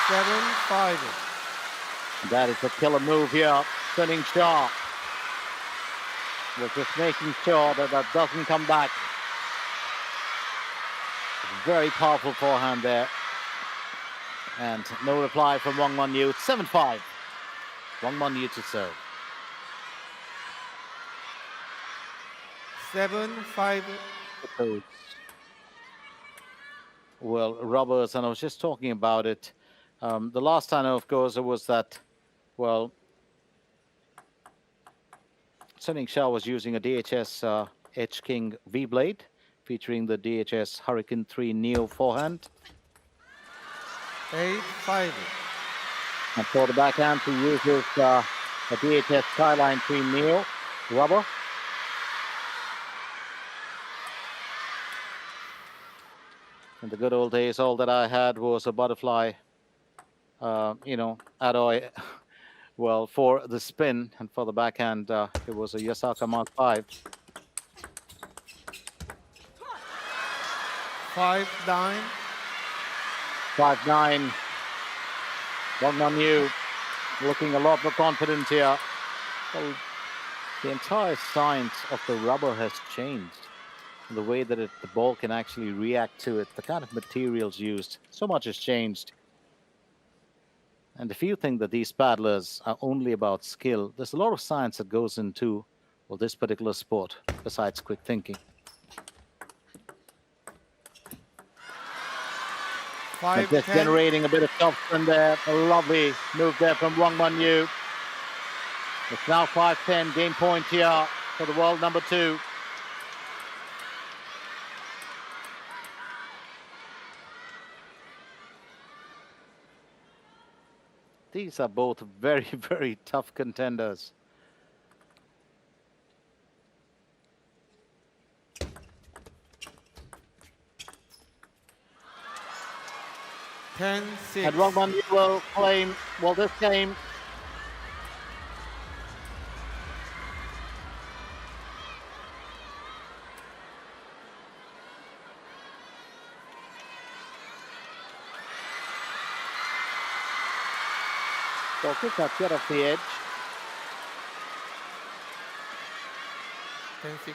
Seven, five. That is a killer move here. ᑨ잉샤. We're just making sure that that doesn't come back. Very powerful forehand there. And no reply from Wang Manyu. 7-5. Wang Manyu to serve. 7-5. Well, rubbers, and I was just talking about it. The last I know, of course, it was that, well, 쑨잉샤 was using a DHS Edge King V-Blade featuring the DHS Hurricane 3 Neo forehand. 8-5. And for the backhand, he uses a DHS Skyline 3 Neo rubber. In the good old days, all that I had was a butterfly, alloy. Well, for the spin and for the backhand, it was a Yasaka Mark 5. 5-9. 5-9. Wang Manyu looking a lot more confident here. Well, the entire science of the rubber has changed. The way that the ball can actually react to it, the kind of materials used, so much has changed. And if you think that these paddlers are only about skill, there's a lot of science that goes into, well, this particular sport, besides quick thinking. 5-10. Just generating a bit of topspin there. A lovely move there from Wang Manyu. It's now 5-10, game point here for the world number 2. These are both very, very tough contenders. And 10-6. Wang Manyu will claim, well, this game. So quick that get off the edge. 10-6.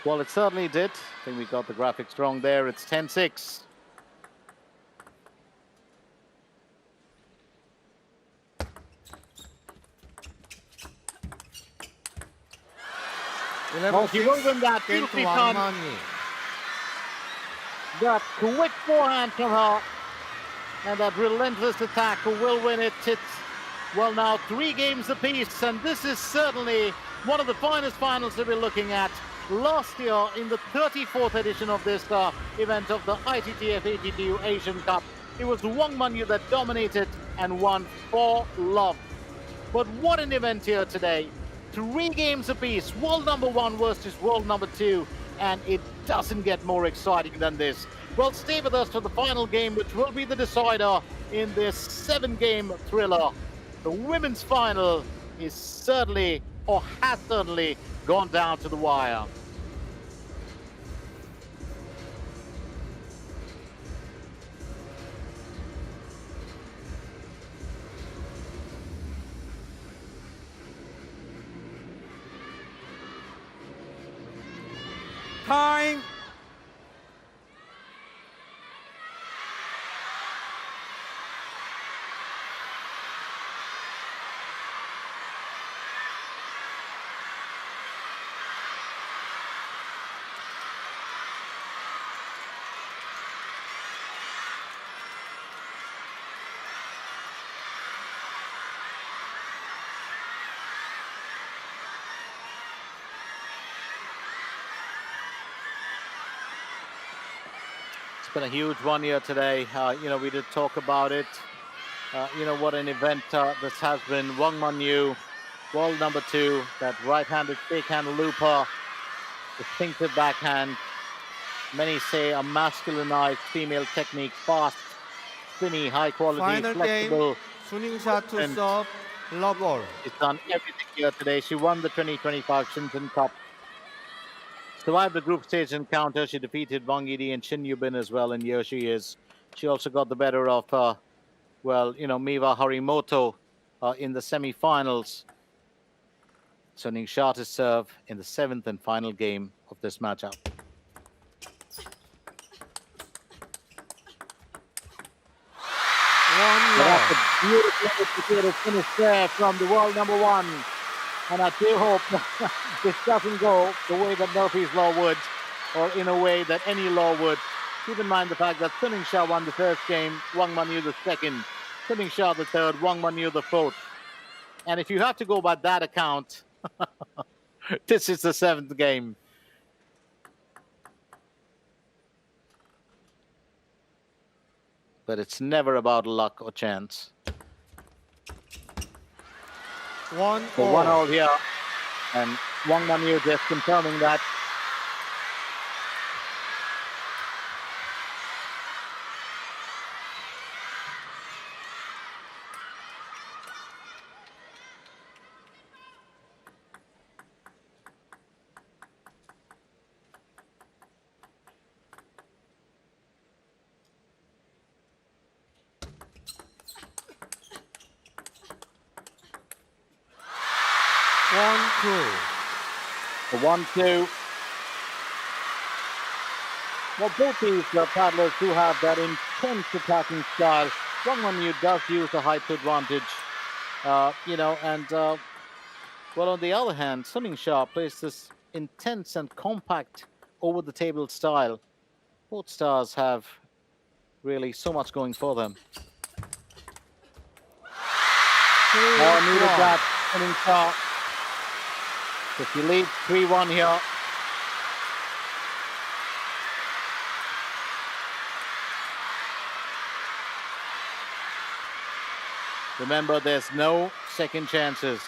Well, it certainly did. I think we got the graphics wrong there. It's 10-6. Well, he will win that beautifully done. That quick forehand from her. And that relentless attack will win it. It's, well, now 3 games apiece. And this is certainly one of the finest finals that we're looking at. Last year, in the 34th edition of this event of the ITTF-ATTU Asian Cup, it was Wang Manyu that dominated and won for love. But what an event here today. 3 games apiece, world number 1 versus world number 2, and it doesn't get more exciting than this. Well, stay with us for the final game, which will be the decider in this 7-game thriller. The women's final is certainly, or has certainly, gone down to the wire. Time. It's been a huge one here today. We did talk about it. What an event this has been. Wang Manyu, world number 2, that right-handed backhand looper, distinctive backhand. Many say a masculinized female technique, fast, spinny, high quality, Final flexible. game. Ssuningsha to serve. Love all. She's done everything here today. She won the 2025 Shenzhen Cup. Survived the group stage encounter. She defeated Wang Yidi and Shin Yubin as well, and here she is. She also got the better of, Miwa Harimoto in the semi-finals. Ssuningsha to serve in the 7th and final game of this matchup. That's a beautiful finish there from the world number 1. And I do hope this doesn't go the way that Murphy's Law would, or in a way that any law would. Keep in mind the fact that 쑨잉샤 won the first game, Wang Manyu the second, 쑨잉샤 the third, Wang Manyu the fourth. And if you have to go by that account, this is the seventh game. But it's never about luck or chance. 1 So 1-1 here, and Wang Manyu just confirming that. The 1-2. Well, both these paddlers do have that intense attacking style. Wang Manyu does use the height advantage, well, on the other hand, 쑨잉샤 plays this intense and compact over-the-table style. Both stars have really so much going for them. Needed that, 쑨잉샤. If you lead 3-1 here. Remember, there's no second chances.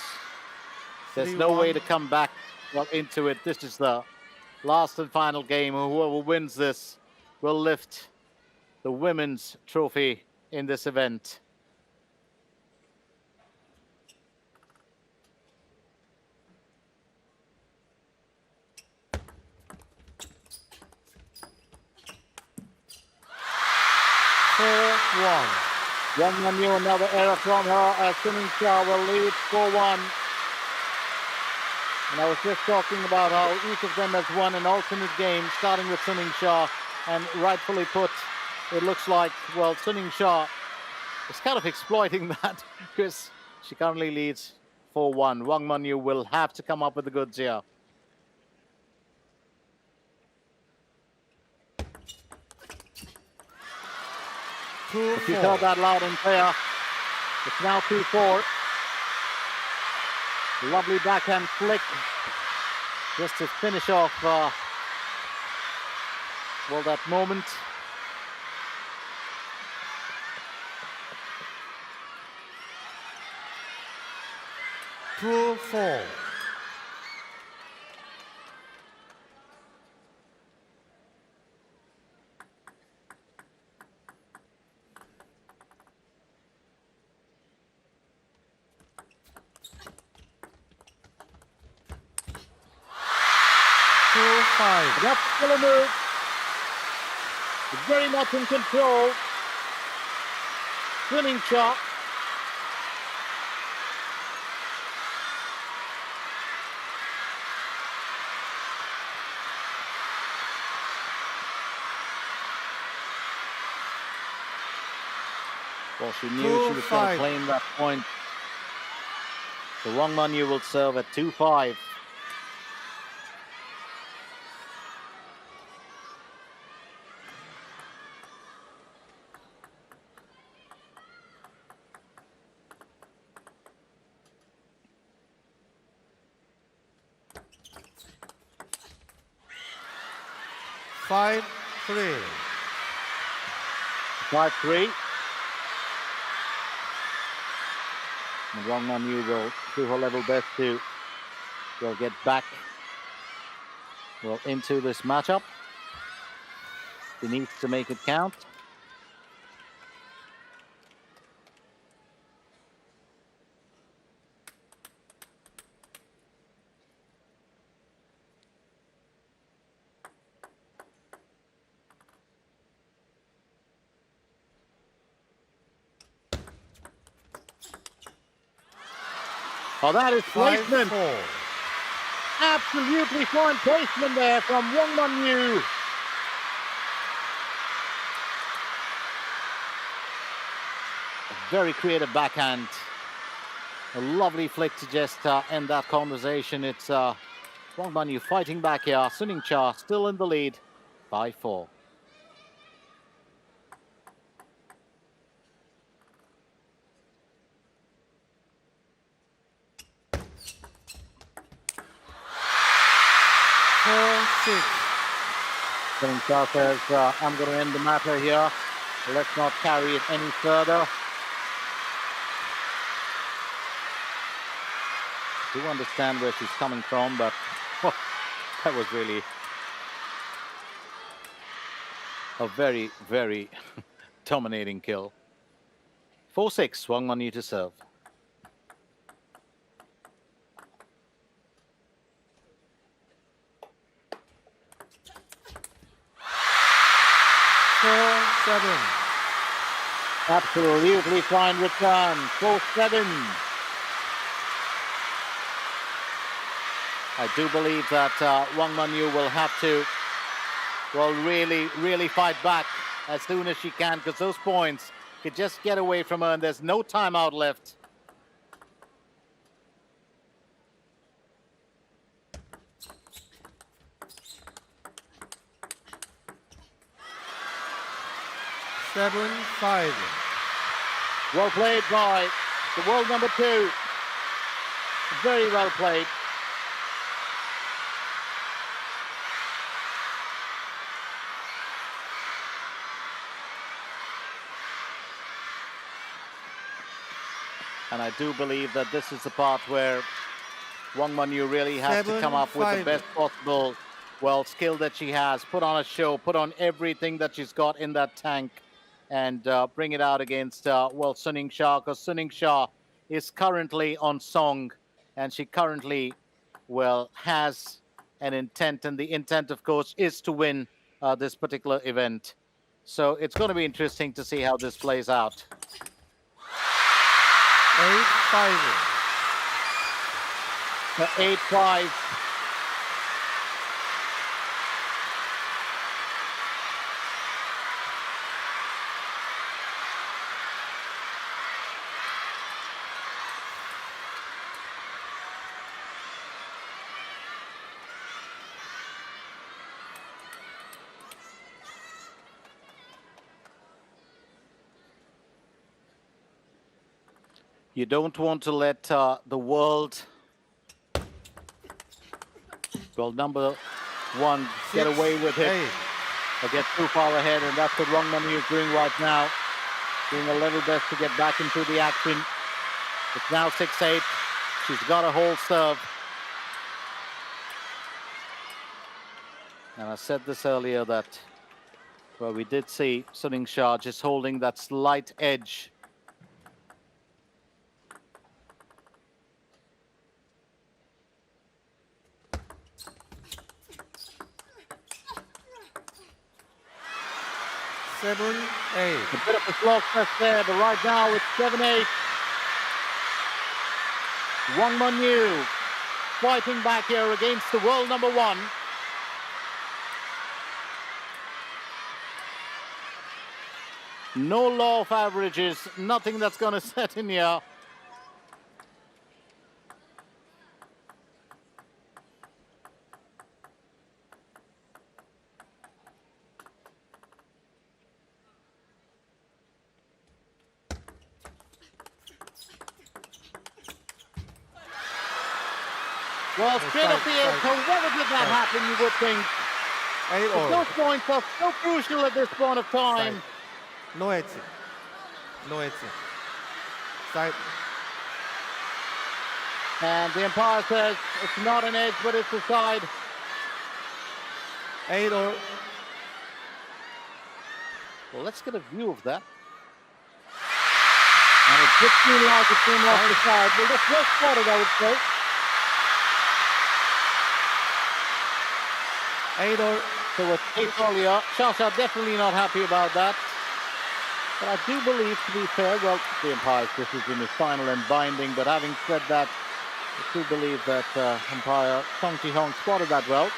There's no way to come back into it. This is the last and final game. Whoever wins this will lift the women's trophy in this event. Wang Manyu, another error from her as 쑨잉샤 will lead 4-1. And I was just talking about how each of them has won an alternate game, starting with 쑨잉샤, and rightfully put, it looks like, well, 쑨잉샤 is kind of exploiting that because she currently leads 4-1. Wang Manyu will have to come up with the goods here. If you heard that loud and clear, it's now 2-4. Lovely backhand flick just to finish off that moment. Two, four. That's still a move. Very much in control. 쑨잉샤. Well, she knew she was going to claim that point. So Wang Manyu will serve at 2-5. Five, 3. 5-3. And Wang Manyu will do her level best to get back into this matchup. She needs to make it count. Oh, that is placement. 5-4. Absolutely fine placement there from Wang Manyu. A very creative backhand. A lovely flick to just end that conversation. It's Wang Manyu fighting back here. 쑨잉샤 still in the lead by 4. 6. Yingsha says, I'm going to end the matter here. Let's not carry it any further. I do understand where she's coming from, but that was really a very, very dominating kill. 4-6, Wang Manyu to serve. Absolutely fine return. 4-7. I do believe that Wang Manyu will have to, well, really fight back as soon as she can, because those points could just get away from her and there's no timeout left. Seven, 5. Well played by the world number 2. Very well played. And I do believe that this is the part where Wang Manyu really has to come up with the best possible, well, skill that she has. Put on a show, put on everything that she's got in that tank, and bring it out against, well, Ýingsha, because Ýingsha is currently on song, and she currently, well, has an intent, and the intent, of course, is to win this particular event. So it's going to be interesting to see how this plays out. 8-5. 8-5. You don't want to let the world, well, number 1 get away with it or get too far ahead, and that's what Wang Manyu is doing right now, doing a level best to get back into the action. It's now 6-8. She's got a whole serve. And I said this earlier that, well, we did see Ýingsha just holding that slight edge. A 7-8. A bit of a slow test there, but right now it's 7-8. Wang Manyu fighting back here against the world number 1. No law of averages, nothing that's going to set in here. Well, straight off the edge, however did that happen, you would think. 8-all. Those points are so crucial at this point of time. No edge. No edge. Side. And the umpire says it's not an edge, but it's a side. 8-all. Well, let's get a view of that. And it just seemed like it came off the side. Well, that's well spotted, I would say. 8-all. So with 8-all here, Shasha definitely not happy about that. But I do believe, to be fair, well, the umpire's decision is final and binding, but having said that, I do believe that umpire Song Ji-hong spotted that well.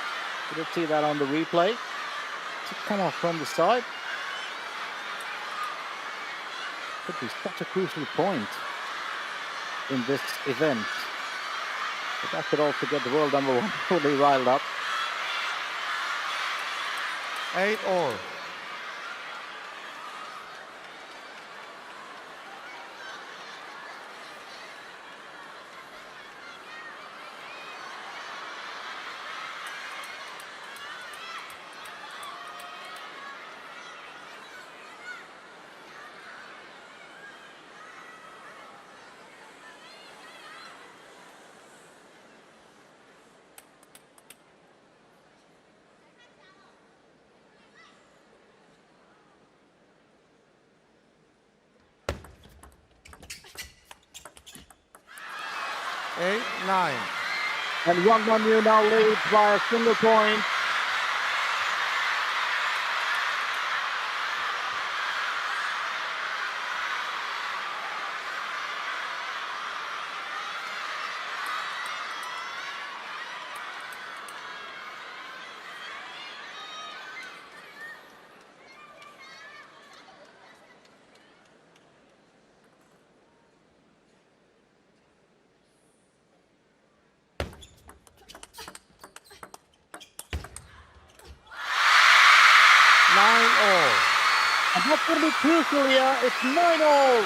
We did see that on the replay. To come off from the side. Could be such a crucial point in this event. But that could also get the world number 1 totally riled up. 8-all. 8, 9. And Wang Manyu now leads by a single point. And that's going to be crucial here. It's 9-all.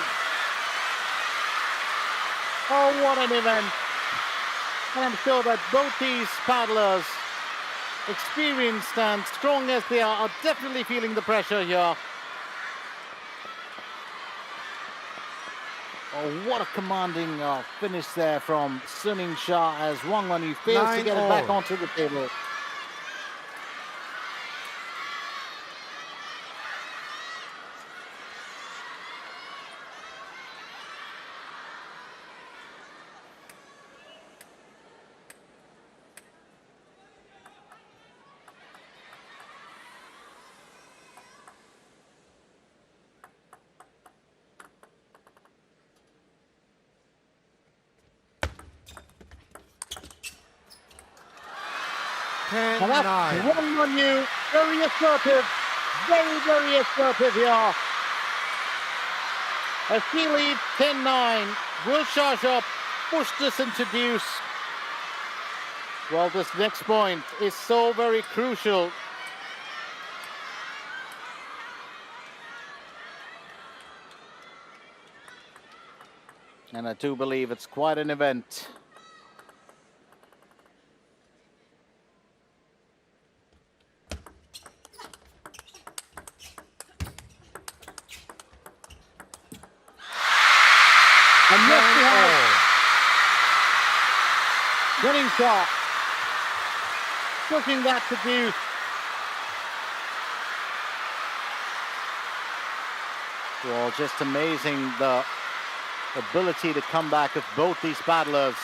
Oh, what an event. And I'm sure that both these paddlers, experienced and strong as they are definitely feeling the pressure here. Oh, what a commanding finish there from 쑨잉샤 as Wang Manyu fails to get it back onto the table. And that's Wang Manyu, very assertive, very assertive here. As he leads 10-9, will charge up, push this into deuce. Well, this next point is so very crucial. And I do believe it's quite an event. And yes, we have Yingsha pushing that to deuce. Well, just amazing the ability to come back of both these paddlers.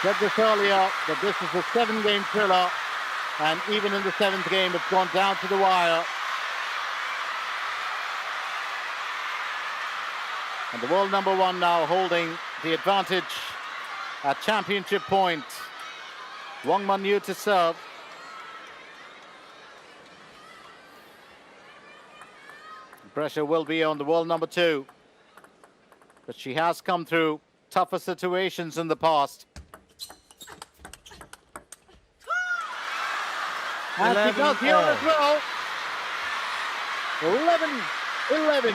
Said this earlier that this is a 7-game thriller, and even in the 7th game, it's gone down to the wire. And the world number one now holding the advantage at championship point. Wang Manyu to serve. The pressure will be on the world number two, but she has come through tougher situations in the past. And she does here as well. 11-11.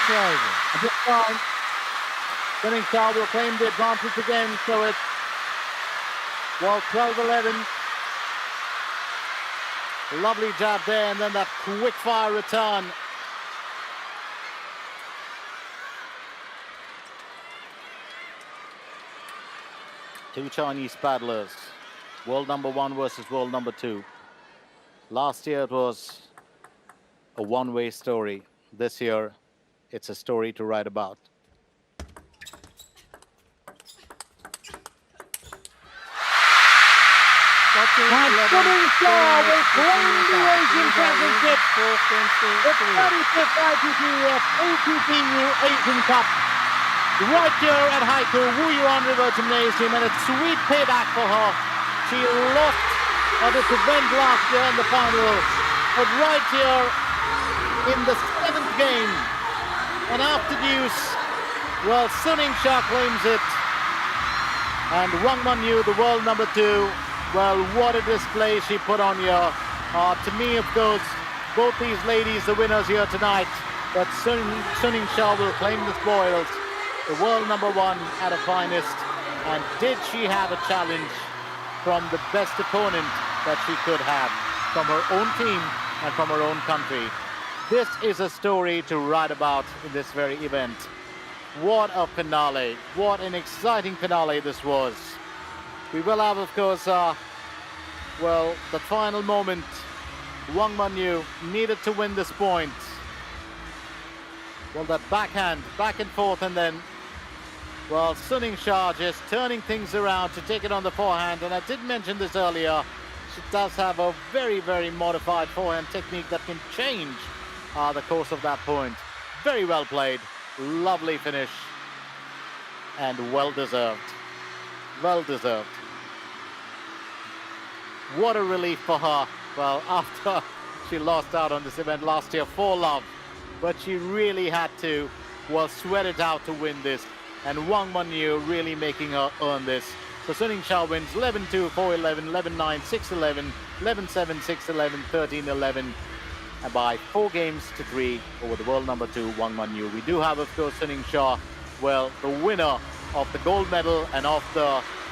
At this time, 쑨잉샤 will claim the advantage again, so it's, well, 12-11. Lovely jab there, and then that quick fire return. Two Chinese paddlers, world number one versus world number two. Last year it was a one-way story. This year, it's a story to write about. And 쑨잉샤 will claim the Asian Championship. The 35th ITTF-ATTU Asian Cup. right here at Haikou, Wuyuan River Gymnasium, and a sweet payback for her. She lost this event last year in the final, but right here in the 7th game, and after deuce, well, Yingsha claims it, and Wang Manyu, the world number 2, well, what a display she put on here. To me, of course, both these ladies, the winners here tonight, but Yingsha will claim the spoils. The world number 1 at her finest, and did she have a challenge from the best opponent that she could have, from her own team and from her own country? This is a story to write about in this very event. What a finale, what an exciting finale this was. We will have, of course, well, the final moment. Wang Manyu needed to win this point. Well, that backhand, back and forth, and then, well, Yingsha just turning things around to take it on the forehand. And I did mention this earlier, she does have a very, very modified forehand technique that can change the course of that point. Very well played, lovely finish, and well deserved. Well deserved. What a relief for her. Well, after she lost out on this event last year for love, but she really had to, well, sweat it out to win this. And Wang Manyu really making her earn this. So Yingsha wins 11-2, 4-11, 11-9, 6-11, 11-7, 6-11, 13-11, and by 4 games to 3 over the world number 2, Wang Manyu. We do have, of course, Yingsha, well, the winner of the gold medal and of the